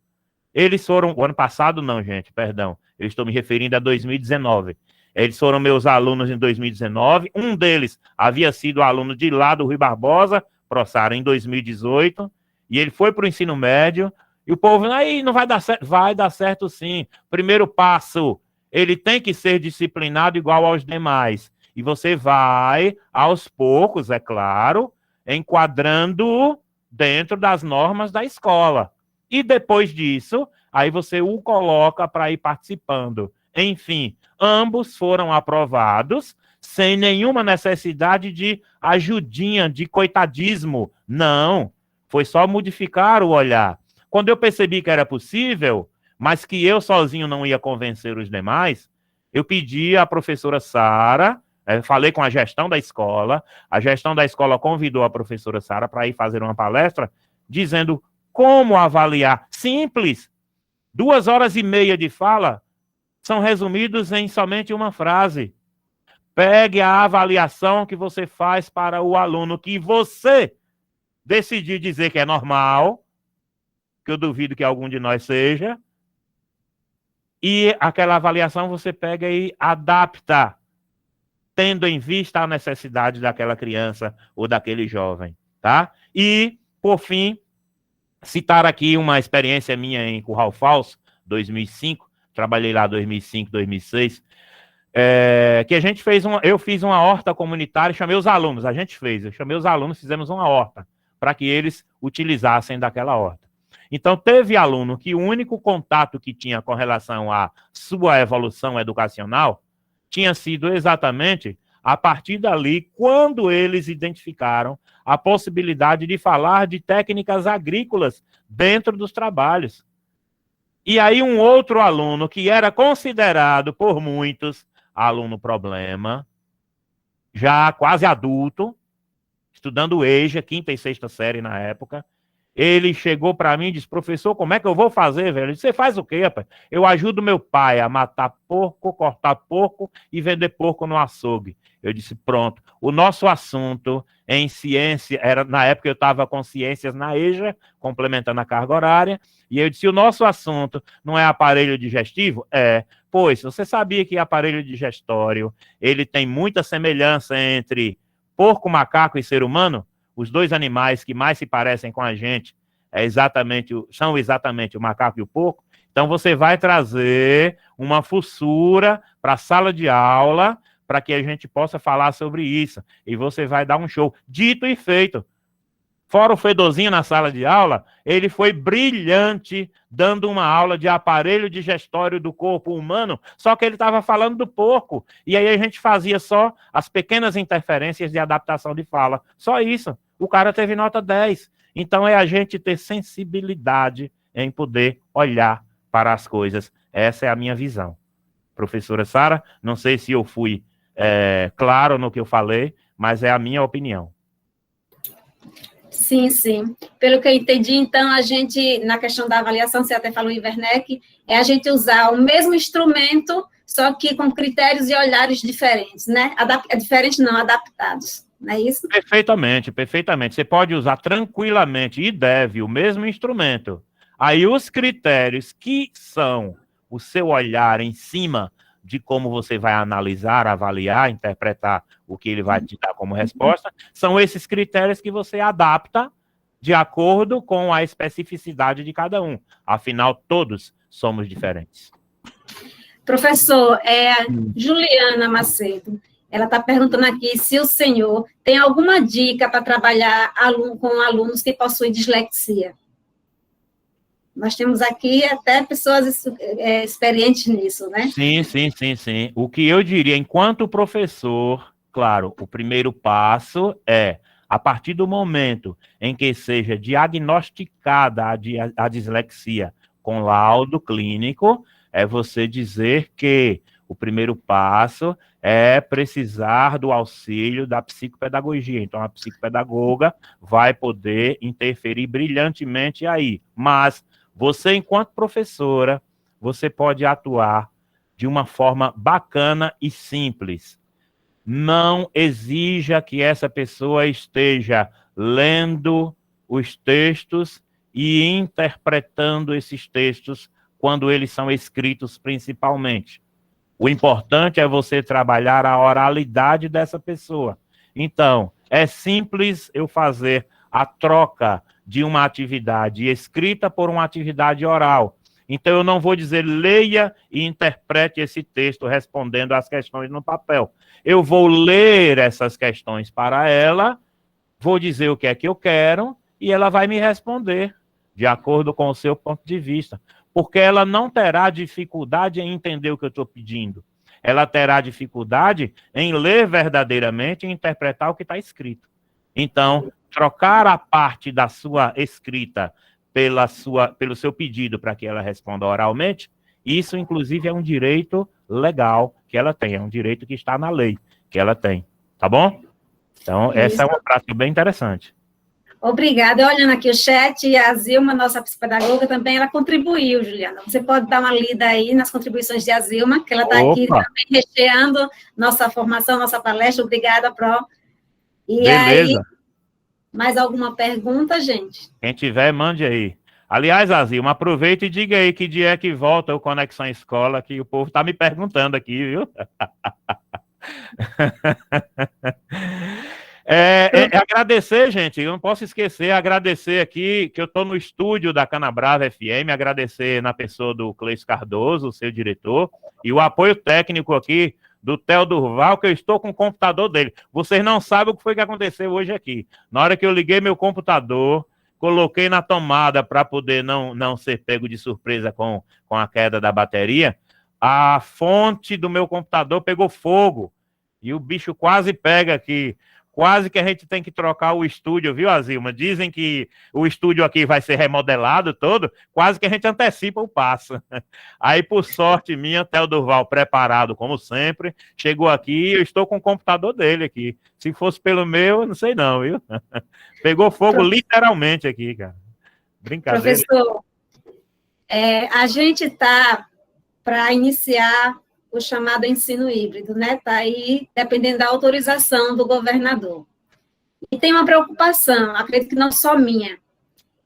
eles foram... O ano passado não, gente, perdão. Eu estou me referindo a 2019. Eles foram meus alunos em 2019. Um deles havia sido aluno de lá do Rui Barbosa, ProSara, em 2018. E ele foi para o ensino médio. E o povo, aí não vai dar certo. Vai dar certo sim. Primeiro passo, ele tem que ser disciplinado igual aos demais. E você vai, aos poucos, é claro, enquadrando dentro das normas da escola. E depois disso, aí você o coloca para ir participando. Enfim, ambos foram aprovados sem nenhuma necessidade de ajudinha, de coitadismo. Não, foi só modificar o olhar. Quando eu percebi que era possível, mas que eu sozinho não ia convencer os demais, eu pedi à professora Sara, falei com a gestão da escola, a gestão da escola convidou a professora Sara para ir fazer uma palestra, dizendo como avaliar. Simples. 2h30 de fala são resumidos em somente uma frase. Pegue a avaliação que você faz para o aluno que você decidir dizer que é normal, que eu duvido que algum de nós seja, e aquela avaliação você pega e adapta, tendo em vista a necessidade daquela criança ou daquele jovem, tá? E, por fim, citar aqui uma experiência minha em Curral Falso, 2005, trabalhei lá 2005, 2006, que a gente fez eu fiz uma horta comunitária, chamei os alunos, eu chamei os alunos, fizemos uma horta, para que eles utilizassem daquela horta. Então, teve aluno que o único contato que tinha com relação à sua evolução educacional tinha sido exatamente a partir dali, quando eles identificaram a possibilidade de falar de técnicas agrícolas dentro dos trabalhos. E aí um outro aluno que era considerado por muitos aluno problema, já quase adulto, estudando EJA, 5ª e 6ª série na época, ele chegou para mim e disse, professor, como é que eu vou fazer, velho? Eu disse, você faz o quê, rapaz? Eu ajudo meu pai a matar porco, cortar porco e vender porco no açougue. Eu disse, pronto. O nosso assunto em ciência, na época eu estava com ciências na EJA, complementando a carga horária, e eu disse, o nosso assunto não é aparelho digestivo? Pois, você sabia que aparelho digestório, ele tem muita semelhança entre porco, macaco e ser humano? Os dois animais que mais se parecem com a gente são exatamente o macaco e o porco. Então, você vai trazer uma fuçura para a sala de aula para que a gente possa falar sobre isso. E você vai dar um show. Dito e feito. Fora o Fedorzinho na sala de aula, ele foi brilhante dando uma aula de aparelho digestório do corpo humano, só que ele estava falando do porco. E aí a gente fazia só as pequenas interferências de adaptação de fala. Só isso. O cara teve nota 10. Então é a gente ter sensibilidade em poder olhar para as coisas. Essa é a minha visão. Professora Sara, não sei se eu fui claro no que eu falei, mas é a minha opinião. Sim, sim. Pelo que eu entendi, então, a gente, na questão da avaliação, você até falou em Werneck, é a gente usar o mesmo instrumento, só que com critérios e olhares diferentes, né? Diferentes não, adaptados. Não é isso? Perfeitamente, perfeitamente. Você pode usar tranquilamente e deve o mesmo instrumento. Aí os critérios que são o seu olhar em cima de como você vai analisar, avaliar, interpretar o que ele vai te dar como resposta, são esses critérios que você adapta de acordo com a especificidade de cada um. Afinal, todos somos diferentes. Professor, a Juliana Macedo, ela está perguntando aqui se o senhor tem alguma dica para trabalhar com alunos que possuem dislexia. Nós temos aqui até pessoas experientes nisso, né? Sim. O que eu diria, enquanto professor, claro, o primeiro passo é, a partir do momento em que seja diagnosticada a dislexia com laudo clínico, é você dizer que o primeiro passo é precisar do auxílio da psicopedagogia. Então, a psicopedagoga vai poder interferir brilhantemente aí. Mas você, enquanto professora, você pode atuar de uma forma bacana e simples. Não exija que essa pessoa esteja lendo os textos e interpretando esses textos quando eles são escritos principalmente. O importante é você trabalhar a oralidade dessa pessoa. Então, é simples eu fazer a troca de uma atividade escrita por uma atividade oral. Então, eu não vou dizer leia e interprete esse texto respondendo às questões no papel. Eu vou ler essas questões para ela, vou dizer o que é que eu quero e ela vai me responder de acordo com o seu ponto de vista. Porque ela não terá dificuldade em entender o que eu estou pedindo. Ela terá dificuldade em ler verdadeiramente e interpretar o que está escrito. Então, trocar a parte da sua escrita pelo seu pedido para que ela responda oralmente, isso, inclusive, é um direito legal que ela tem, é um direito que está na lei que ela tem, tá bom? Então, essa é uma prática bem interessante. Obrigada. Olhando aqui o chat, a Zilma, nossa psicopedagoga, também ela contribuiu, Juliana. Você pode dar uma lida aí nas contribuições de Azilma, que ela está aqui também recheando nossa formação, nossa palestra. Obrigada, Pro. E beleza. Aí, mais alguma pergunta, gente? Quem tiver, mande aí. Aliás, Azilma, aproveita e diga aí que dia é que volta o Conexão Escola, que o povo está me perguntando aqui, viu? Agradecer, gente, eu não posso esquecer, agradecer aqui, que eu estou no estúdio da Canabrava FM, agradecer na pessoa do Cleiton Cardoso, o seu diretor, e o apoio técnico aqui do Theo Durval, que eu estou com o computador dele. Vocês não sabem o que foi que aconteceu hoje aqui. Na hora que eu liguei meu computador, coloquei na tomada para poder não ser pego de surpresa com a queda da bateria, a fonte do meu computador pegou fogo, e o bicho quase pega aqui. Quase que a gente tem que trocar o estúdio, viu, Azilma? Dizem que o estúdio aqui vai ser remodelado todo, quase que a gente antecipa o passo. Aí, por sorte minha, Theo Durval preparado, como sempre, chegou aqui e eu estou com o computador dele aqui. Se fosse pelo meu, eu não sei não, viu? Pegou fogo literalmente aqui, cara. Brincadeira. Professor, a gente está para iniciar o chamado ensino híbrido, né? Está aí dependendo da autorização do governador. E tem uma preocupação, acredito que não só minha.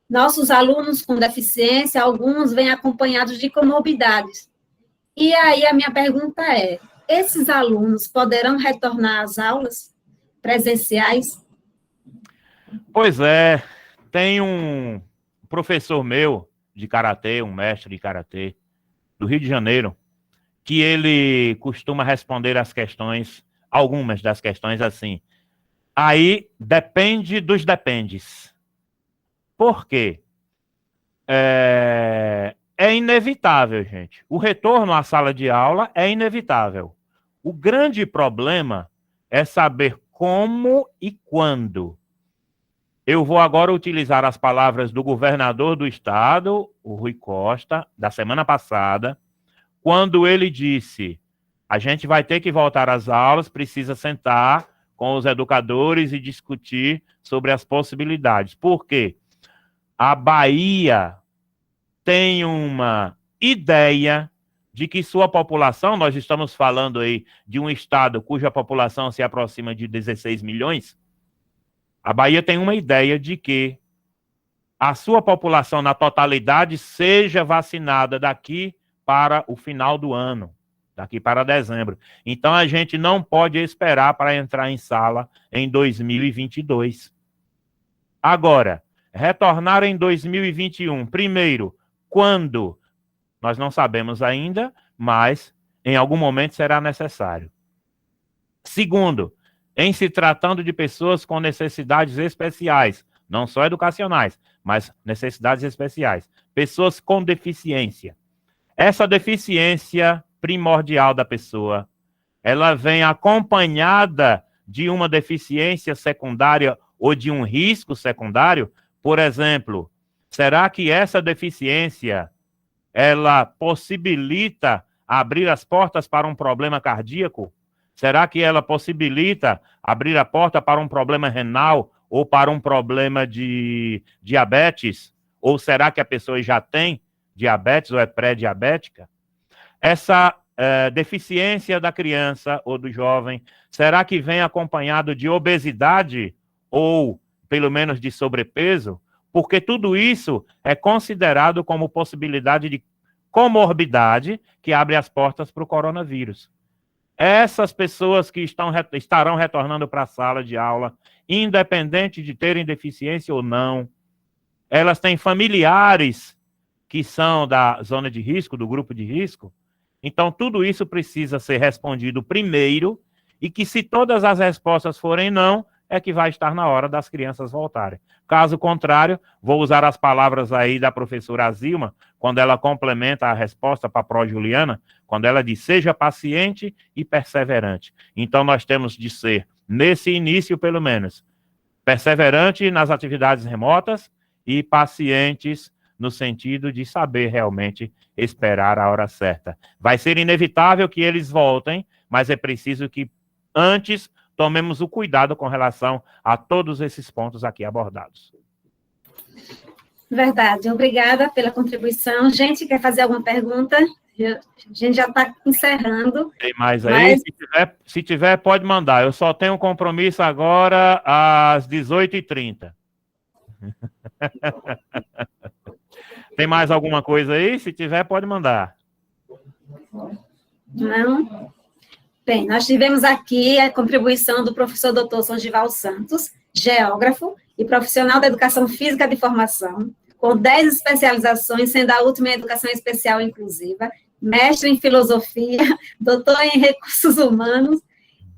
Nossos alunos com deficiência, alguns vêm acompanhados de comorbidades. E aí a minha pergunta é, esses alunos poderão retornar às aulas presenciais? Pois é, tem um professor meu de karatê, um mestre de karatê, do Rio de Janeiro, que ele costuma responder as questões, algumas das questões assim. Aí depende dos dependes. Por quê? É inevitável, gente. O retorno à sala de aula é inevitável. O grande problema é saber como e quando. Eu vou agora utilizar as palavras do governador do estado, o Rui Costa, da semana passada, quando ele disse, a gente vai ter que voltar às aulas, precisa sentar com os educadores e discutir sobre as possibilidades. Por quê? A Bahia tem uma ideia de que sua população, nós estamos falando aí de um estado cuja população se aproxima de 16 milhões, a Bahia tem uma ideia de que a sua população na totalidade seja vacinada daqui para o final do ano, daqui para dezembro. Então, a gente não pode esperar para entrar em sala em 2022. Agora, retornar em 2021, primeiro, quando? Nós não sabemos ainda, mas em algum momento será necessário. Segundo, em se tratando de pessoas com necessidades especiais, não só educacionais, mas necessidades especiais. Pessoas com deficiência. Essa deficiência primordial da pessoa, ela vem acompanhada de uma deficiência secundária ou de um risco secundário. Por exemplo, será que essa deficiência, ela possibilita abrir as portas para um problema cardíaco? Será que ela possibilita abrir a porta para um problema renal ou para um problema de diabetes? Ou será que a pessoa já tem diabetes ou é pré-diabética? Essa deficiência da criança ou do jovem, será que vem acompanhado de obesidade ou, pelo menos, de sobrepeso? Porque tudo isso é considerado como possibilidade de comorbidade que abre as portas para o coronavírus. Essas pessoas que estarão retornando para a sala de aula, independente de terem deficiência ou não, elas têm familiares que são da zona de risco, do grupo de risco. Então, tudo isso precisa ser respondido primeiro, e que se todas as respostas forem não, é que vai estar na hora das crianças voltarem. Caso contrário, vou usar as palavras aí da professora Zilma, quando ela complementa a resposta para a Pró Juliana, quando ela diz, seja paciente e perseverante. Então, nós temos de ser, nesse início pelo menos, perseverante nas atividades remotas e pacientes no sentido de saber realmente esperar a hora certa. Vai ser inevitável que eles voltem, mas é preciso que antes tomemos o cuidado com relação a todos esses pontos aqui abordados. Verdade, obrigada pela contribuição. Gente, quer fazer alguma pergunta? A gente já está encerrando. Tem mais aí? Mas... Se tiver, pode mandar. Eu só tenho um compromisso agora às 18h30. Tem mais alguma coisa aí? Se tiver, pode mandar. Não? Bem, nós tivemos aqui a contribuição do professor Dr. Songival Santos, geógrafo e profissional da educação física de formação, com 10 especializações, sendo a última em educação especial inclusiva, mestre em filosofia, doutor em recursos humanos,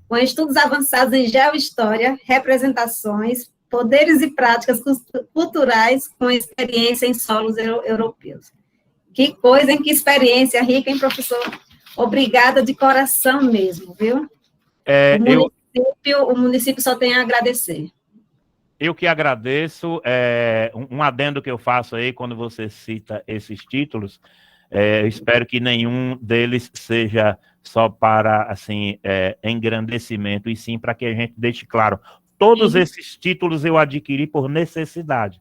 com estudos avançados em geohistória, representações, poderes e práticas culturais com experiência em solos europeus. Que coisa, hein? Que experiência rica, hein, professor? Obrigada de coração mesmo, viu? O município só tem a agradecer. Eu que agradeço. Um adendo que eu faço aí, quando você cita esses títulos, eu espero que nenhum deles seja só para, assim, engrandecimento, e sim para que a gente deixe claro. Todos esses títulos eu adquiri por necessidade.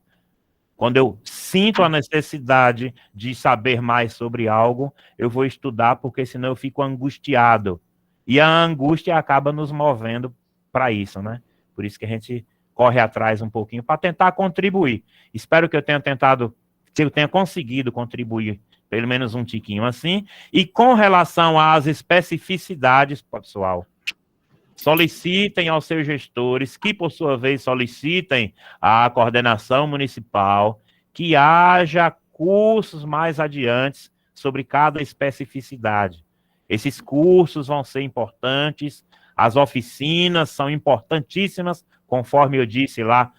Quando eu sinto a necessidade de saber mais sobre algo, eu vou estudar, porque senão eu fico angustiado. E a angústia acaba nos movendo para isso, né? Por isso que a gente corre atrás um pouquinho para tentar contribuir. Espero que eu tenha conseguido contribuir pelo menos um tiquinho assim. E com relação às especificidades, pessoal, solicitem aos seus gestores, que por sua vez solicitem à coordenação municipal, que haja cursos mais adiante sobre cada especificidade. Esses cursos vão ser importantes, as oficinas são importantíssimas, conforme eu disse lá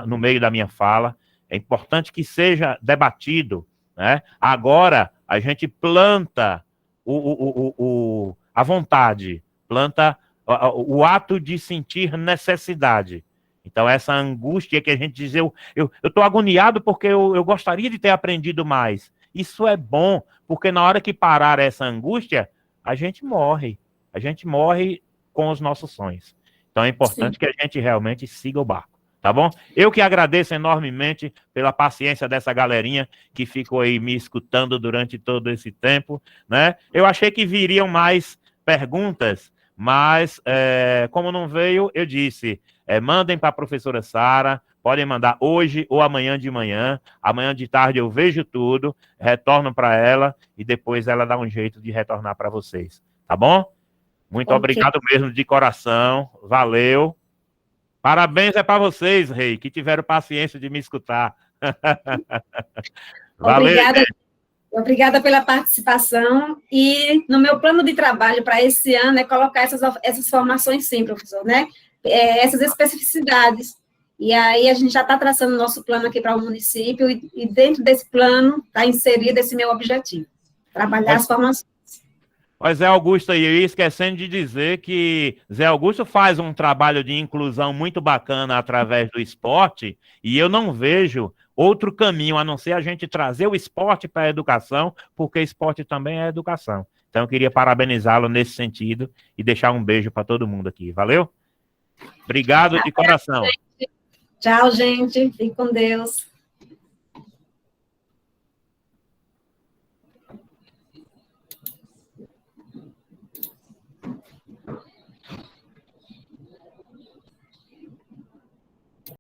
no meio da minha fala. É importante que seja debatido, né? Agora, a gente planta a vontade, planta o ato de sentir necessidade. Então, essa angústia que a gente diz, eu estou agoniado porque eu gostaria de ter aprendido mais. Isso é bom, porque na hora que parar essa angústia, a gente morre. A gente morre com os nossos sonhos. Então, é importante Sim. que a gente realmente siga o barco, tá bom? Eu que agradeço enormemente pela paciência dessa galerinha que ficou aí me escutando durante todo esse tempo, né? Eu achei que viriam mais perguntas, mas, como não veio, eu disse, mandem para a professora Sara, podem mandar hoje ou amanhã de manhã, amanhã de tarde eu vejo tudo, retorno para ela e depois ela dá um jeito de retornar para vocês, tá bom? Muito obrigado mesmo de coração, valeu. Parabéns para vocês, Rei, que tiveram paciência de me escutar. Valeu. Obrigada pela participação, e no meu plano de trabalho para esse ano é colocar essas formações sim, professor, né? Essas especificidades, E aí a gente já está traçando o nosso plano aqui para o município, e dentro desse plano está inserido esse meu objetivo, trabalhar as formações. Mas Zé Augusto aí, eu ia esquecendo de dizer que Zé Augusto faz um trabalho de inclusão muito bacana através do esporte, e eu não vejo outro caminho a não ser a gente trazer o esporte para a educação, porque esporte também é educação. Então eu queria parabenizá-lo nesse sentido e deixar um beijo para todo mundo aqui. Valeu? Obrigado de coração. Tchau, gente. Fique com Deus.